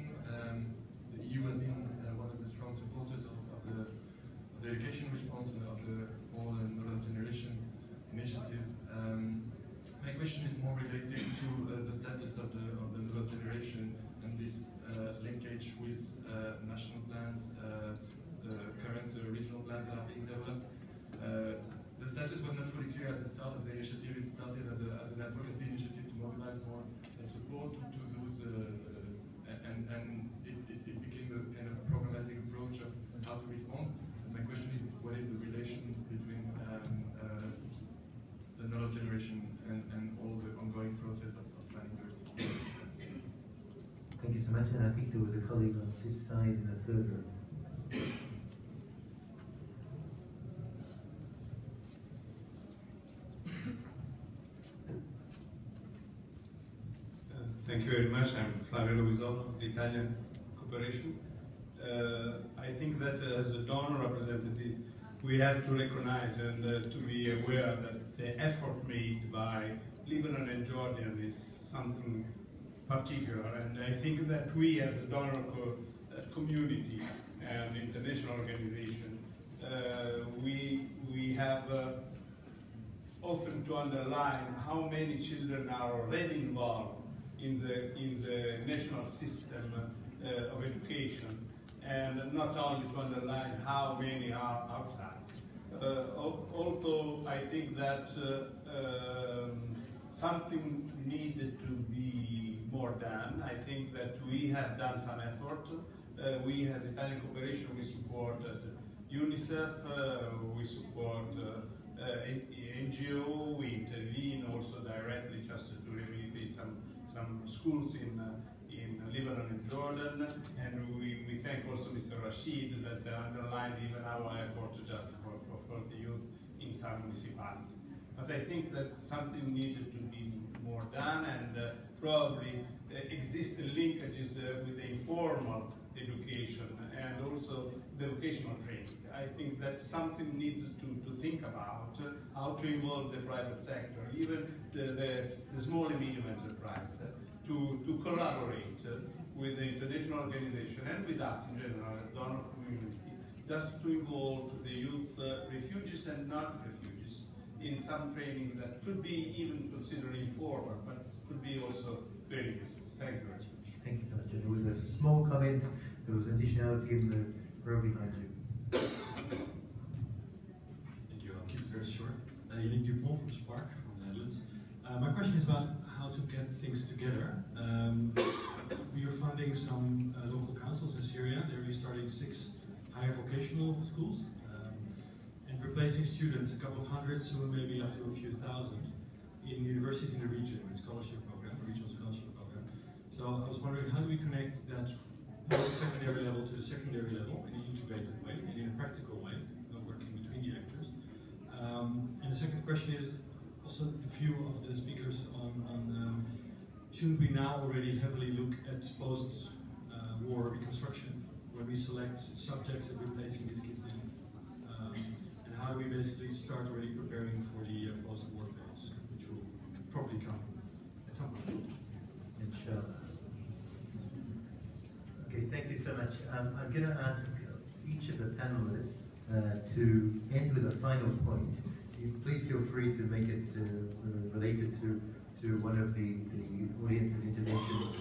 Speaker 11: The EU has been one of the strong supporters of the education response of the All Knowledge Generation initiative. My question is more related to the status of the knowledge generation and this linkage with national plans, the current regional plans that are being developed. The status was not fully clear at the start of the initiative. It started as an advocacy initiative to mobilize more support to those, and it became a kind of programmatic approach of how to respond. And my question is, what is the relation between the knowledge generation and all the ongoing process of planning diversity?
Speaker 1: Thank you so much, and I think there was a colleague on this side in the third row.
Speaker 12: Thank you very much. I'm Flavio Luisollo of the Italian Cooperation. I think that as a donor representative, we have to recognize and to be aware that the effort made by Lebanon and Jordan is something particular. And I think that we as a donor community and international organization, we have often to underline how many children are already involved in the national system of education, and not only to underline how many are outside. Although I think that something needed to be more done. I think that we have done some effort. We as Italian Cooperation, we support UNICEF, we support NGO, we intervene also directly just to rehabilitate some schools in Lebanon and Jordan, and we thank also Mr. Rashid that underlined even our effort just for the youth in some municipalities. But I think that something needed to be more done, and probably exist linkages with the informal education and also the vocational training. I think that something needs to think about how to involve the private sector, even the small and medium enterprise, to collaborate with the international organization and with us in general as donor community, just to involve the youth refugees and non-refugees in some trainings that could be even considered informal, but could be also very useful. Thank you very much.
Speaker 1: Thank you so much. There was a small comment, there was additionality in the row behind you.
Speaker 13: Thank you. I'll keep it very short. Yannick Dupont from Spark, from the Netherlands. My question is about how to get things together. We are funding some local councils in Syria. They're restarting 6 higher vocational schools and replacing students, a couple of hundred, soon maybe up to a few thousand, in universities in the region with scholarship program, regional scholarship program. So I was wondering, how do we connect that post-secondary level to the secondary level in an integrated way and in a practical way, working between the actors? And the second question is also a few of the speakers on should we now already heavily look at post-war reconstruction, where we select subjects that we're placing these kids in, and how do we basically start already preparing for the post-war phase, which will probably come at some point.
Speaker 1: Inshallah. Okay, thank you so much. I'm going to ask each of the panelists to end with a final point. Please feel free to make it related to one of the audience's interventions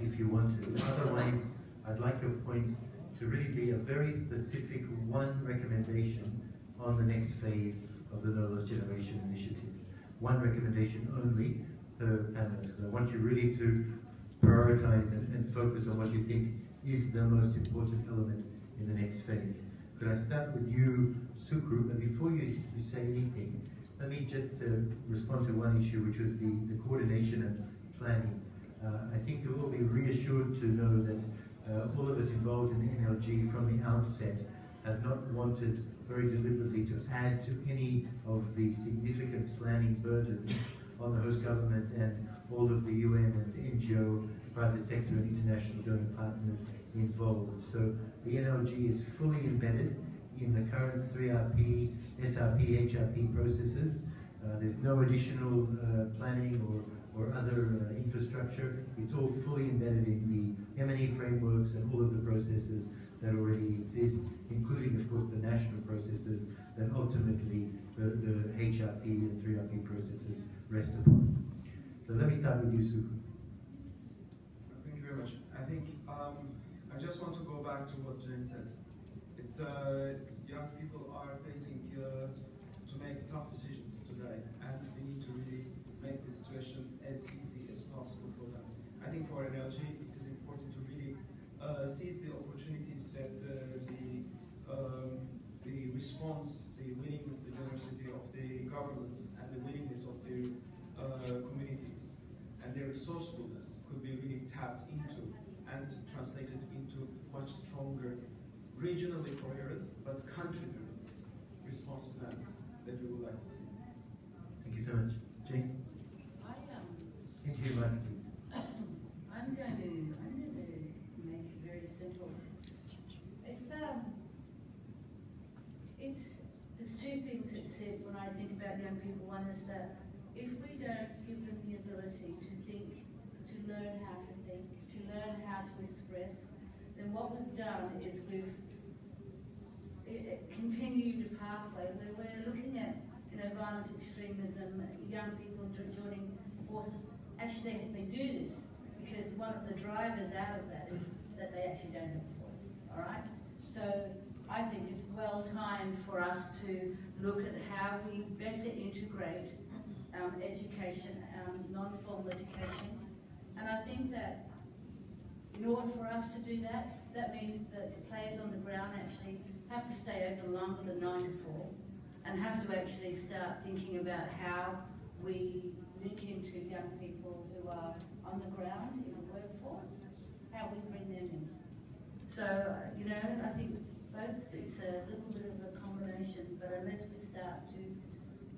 Speaker 1: if you want to. Otherwise, I'd like your point to really be a very specific one recommendation on the next phase of the Knowledge Generation Initiative. One recommendation only per panelist. I want you really to prioritize and focus on what you think is the most important element in the next phase. Could I start with you, Sukru? But before you say anything, let me just respond to one issue, which was the coordination and planning. I think you will be reassured to know that all of us involved in the NLG from the outset have not wanted very deliberately to add to any of the significant planning burdens on the host government and all of the UN and NGO, private sector and international donor partners involved. So the NLG is fully embedded in the current 3RP, SRP, HRP processes. There's no additional planning or other infrastructure. It's all fully embedded in the M&E frameworks and all of the processes that already exist, including, of course, the national processes that ultimately the HRP and 3RP processes rest upon. So let me start with you, Sukru.
Speaker 14: Thank you very much. I think I just want to go back to what Jane said. It's young people are facing to make tough decisions today, and we need to really make the situation as easy think for NLG it is important to really seize the opportunities that the response, the willingness, the generosity of the governments and the willingness of the communities and their resourcefulness could be really tapped into and translated into much stronger, regionally coherent but country-driven response plans that we would like to see.
Speaker 10: Thank you so much. Jane? Into your mic, please.
Speaker 4: I'm going to make it very simple. There's two things that said when I think about young people. One is that if we don't give them the ability to think, to learn how to think, to learn how to express, then what we've done is we've continued a pathway where we're looking at violent extremism, young people joining forces. Actually, they do this because one of the drivers out of that is that they actually don't have a voice, all right? So I think it's well timed for us to look at how we better integrate education, non-formal education. And I think that in order for us to do that, that means that the players on the ground actually have to stay open longer than 9 to 4 and have to actually start thinking about how we link into young people who are on the ground in the workforce, how we bring them in. So, I think both, it's a little bit of a combination, but unless we start to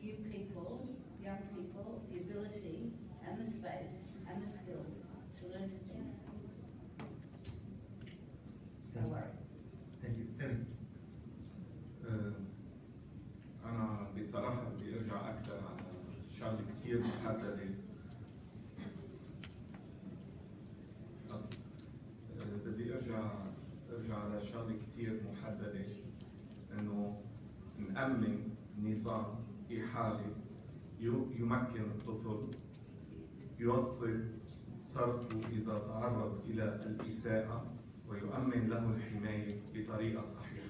Speaker 4: give people, young people, the ability and the space and the skills to learn to think. Don't worry.
Speaker 10: Thank you. Tim?
Speaker 5: أنا بصراحة بدي أرجع أكثر على شغلة كثير محددة. بدي أرجع على شغلة كثير محددة، إنه نأمن نظام إيحائي يمكن الطفل يوصل صرخه إذا تعرض إلى الإساءة ويؤمن له الحماية بطريقة صحيحة.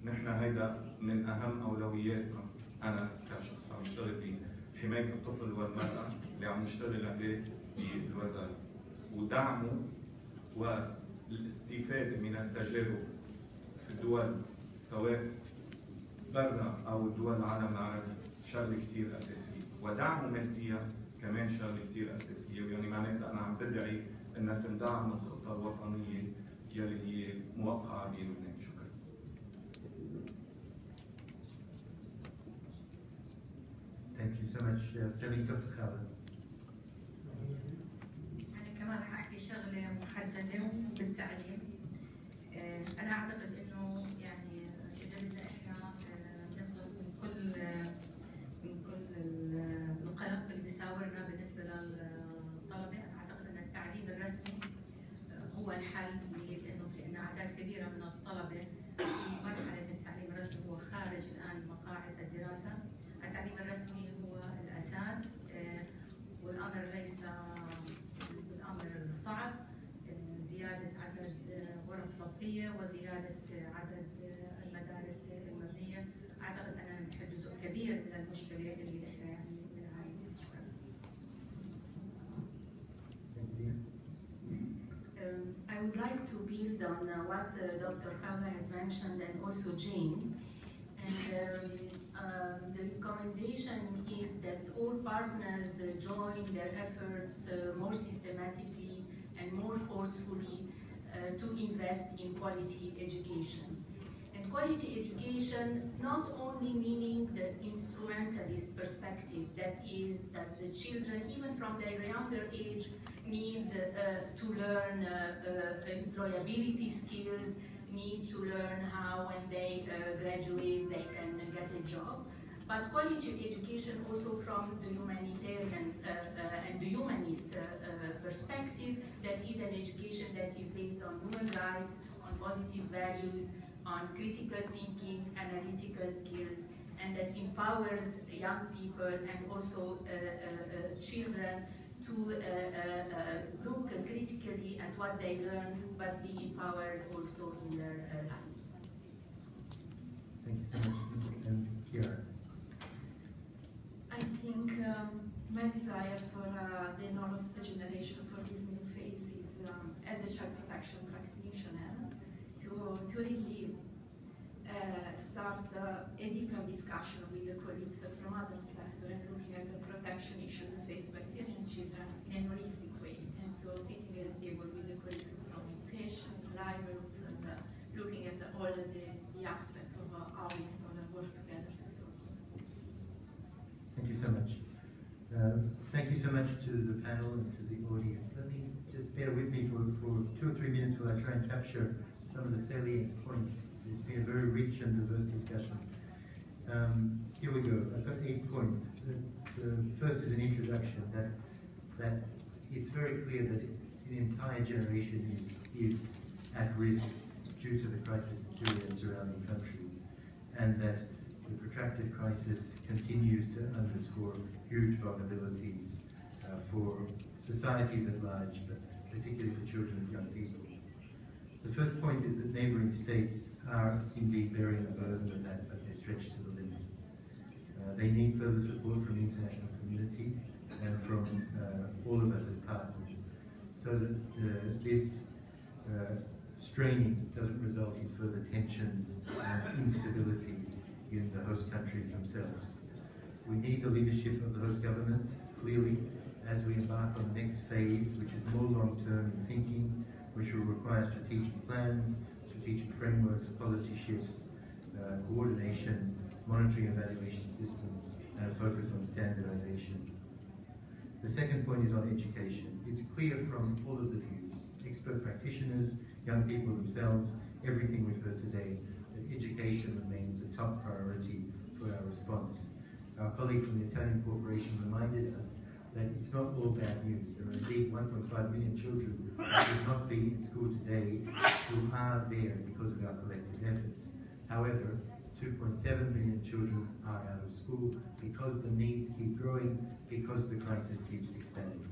Speaker 5: نحن هيدا من أهم أولوياتنا. أنا كشخص عم اشتغل بحماية الطفل والمرأة اللي عم نشتغل عليه بالوزارة، ودعمه والاستفادة من التجارب في الدول سواء برا أو دول العالم العربي شغلة كتير أساسية، ودعمه ماديا كمان شغلة كتير أساسية. ويعني معناتها أنا عم بدعي إنها تندعم الخطة الوطنية يلي هي موقعة بلبنان. شكرا.
Speaker 10: Thank you so much. Femi Dr. Khaled.
Speaker 2: أنا كمان حأحكي شغلة محددة بالتعليم. أنا أعتقد إنه يعني إذا بدنا إحنا نخلص من كل القلق اللي بيساورنا بالنسبة للطلبة، أعتقد أن التعليم الرسمي هو الحل، لأنه في عندنا أعداد كبيرة من الطلبة في مرحلة التعليم الرسمي هو خارج الآن مقاعد الدراسة. التعليم الرسمي هو الأساس، والأمر ليس بالأمر صعب. زيادة عدد غرف صفية وزيادة عدد المدارس المبنية، أعتقد أننا نحل جزء كبير من المشكلة اللي إحنا يعني بنعاني منها.
Speaker 3: I would like to build on what Dr. Kavla has mentioned and also Jane. And the recommendation is that all partners join their efforts more systematically and more forcefully to invest in quality education. And quality education not only meaning the instrumentalist perspective, that is that the children, even from their younger age, need to learn employability skills, need to learn how when they graduate they can get a job. But quality education also from the humanitarian and the humanist perspective, that is an education that is based on human rights, on positive values, on critical thinking, analytical skills, and that empowers young people and also children to look critically at what they learn, but be empowered also in their lives.
Speaker 10: Thank you so much. And Kiara.
Speaker 15: I think my desire for the next generation, for this new phase, protection practitioner to really start a deeper discussion with the colleagues from other sectors and looking at the protection issues faced by Syrian children in a holistic way. And so sitting at the table with the colleagues from education, livelihoods, and looking at all the aspects of how we can all work together to solve this.
Speaker 1: Thank you so much. Thank you so much to the panel and to the audience. Let me just bear with me for 2 or 3 minutes while I try and capture some of the salient points. It's been a very rich and diverse discussion. Here we go. I've got 8 points. The first is an introduction that it's very clear that an entire generation is at risk due to the crisis in Syria and surrounding countries, and that the protracted crisis continues to underscore huge vulnerabilities for societies at large, but particularly for children and young people. The first point is that neighbouring states are indeed bearing the burden of that, but they're stretched to the limit. They need further support from the international community and from all of us as partners, so that this straining doesn't result in further tensions and instability in the host countries themselves. We need the leadership of the host governments, clearly, as we embark on the next phase, which is more long-term in thinking, which will require strategic plans, strategic frameworks, policy shifts, coordination, monitoring evaluation systems, and a focus on standardization. The second point is on education. It's clear from all of the views, expert practitioners, young people themselves, everything we've heard today, that education remains a top priority for our response. Our colleague from the Italian Corporation reminded us that it's not all bad news. There are indeed 1.5 million children who would not be in school today who are there because of our collective efforts. However, 2.7 million children are out of school because the needs keep growing, because the crisis keeps expanding.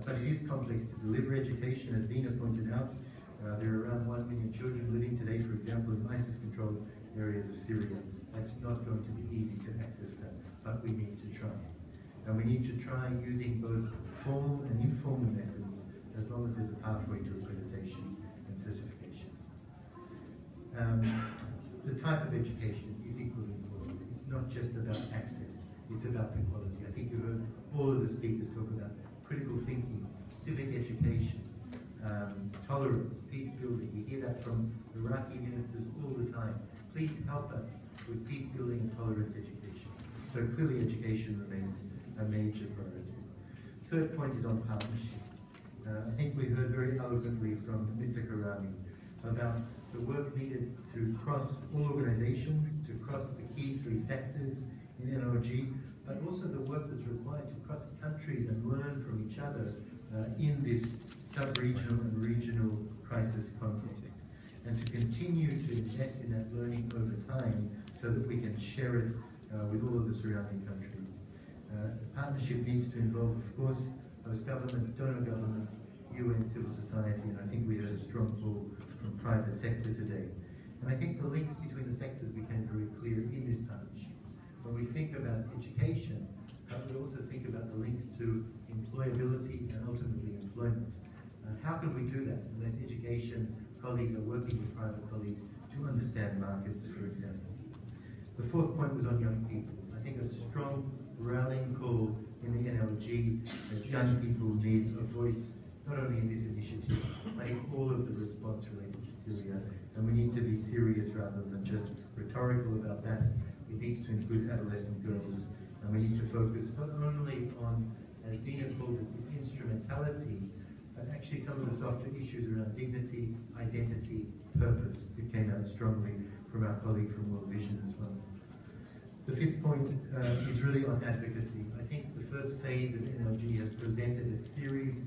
Speaker 1: But it is complex to deliver education, as Dina pointed out. There are around 1 million children living today, for example, in ISIS-controlled areas of Syria. That's not going to be easy to access that, but we need to try. And we need to try using both formal and informal methods, as long as there's a pathway to accreditation and certification. The type of education is equally important. It's not just about access, it's about the quality. I think you heard all of the speakers talk about critical thinking, civic education, tolerance, peace building. We hear that from Iraqi ministers all the time. Please help us with peace building and tolerance education. So clearly education remains a major priority. Third point is on partnership. I think we heard very eloquently from Mr. Karami about the work needed to cross all organizations, to cross the key 3 sectors in NRG, but also the work that's required to cross countries and learn from each other in this sub-regional and regional crisis context, and to continue to invest in that learning over time so that we can share it with all of the surrounding countries. The partnership needs to involve, of course, host governments, donor governments, UN, civil society, and I think we heard a strong pull from private sector today. And I think the links between the sectors became very clear in this partnership. When we think about education, we also think about the links to employability and ultimately employment. How can we do that unless education colleagues are working with private colleagues to understand markets, for example? The fourth point was on young people. I think a strong rallying call in the NLG that young people need a voice, not only in this initiative, but in all of the response related to Syria. And we need to be serious rather than just rhetorical about that. It needs to include adolescent girls, and we need to focus not only on, as Dina called it, the instrumentality, but actually some of the softer issues around dignity, identity, purpose. It came out strongly from our colleague from World Vision as well. The fifth point is really on advocacy. I think the first phase of NLG has presented a series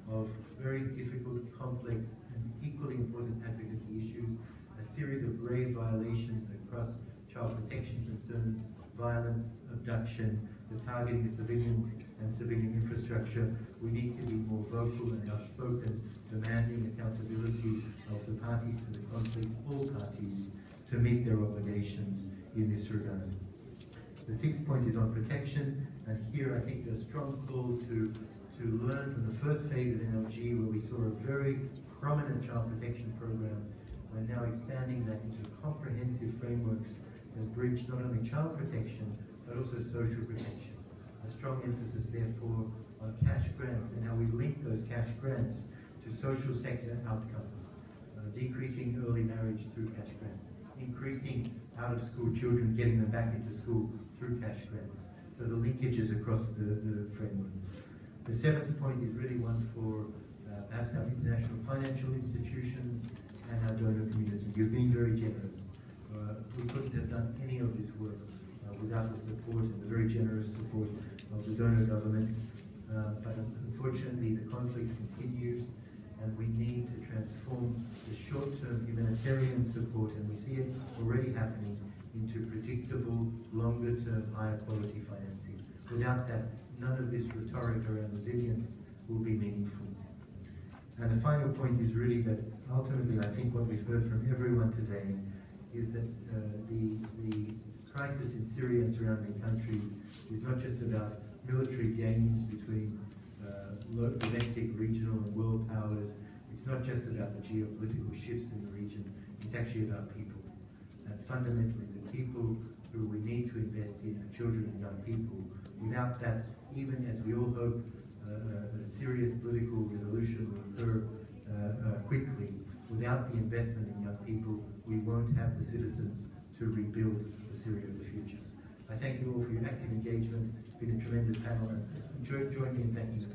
Speaker 1: of very difficult, complex, and equally important advocacy issues, a series of grave violations across child protection concerns, violence, abduction, the targeting of civilians and civilian infrastructure. We need to be more vocal and outspoken, demanding accountability of the parties to the conflict, all parties, to meet their obligations in this regard. The sixth point is on protection, and here I think there's a strong call to learn from the first phase of NLG, where we saw a very prominent child protection program. We're now expanding that into comprehensive frameworks that bridge not only child protection, but also social protection. A strong emphasis, therefore, on cash grants and how we link those cash grants to social sector outcomes. Decreasing early marriage through cash grants, increasing out-of-school children, getting them back into school through cash grants. So the linkages across the framework. The seventh point is really one for perhaps our international financial institutions and our donor community. You've been very generous. We couldn't have done any of this work without the support and the very generous support of the donor governments. But unfortunately, the conflicts continues, and we need to transform the short-term humanitarian support, and we see it already happening, into predictable, longer-term, higher quality financing. Without that, none of this rhetoric around resilience will be meaningful. And the final point is really that ultimately, I think what we've heard from everyone today is that the crisis in Syria and surrounding countries is not just about military gains between domestic, regional and world powers. It's not just about the geopolitical shifts in the region, it's actually about people. And fundamentally, the people who we need to invest in are children and young people. Without that, even as we all hope a serious political resolution will occur quickly, without the investment in young people, we won't have the citizens to rebuild the Syria of the future. I thank you all for your active engagement. It's been a tremendous panel, and join me in thanking the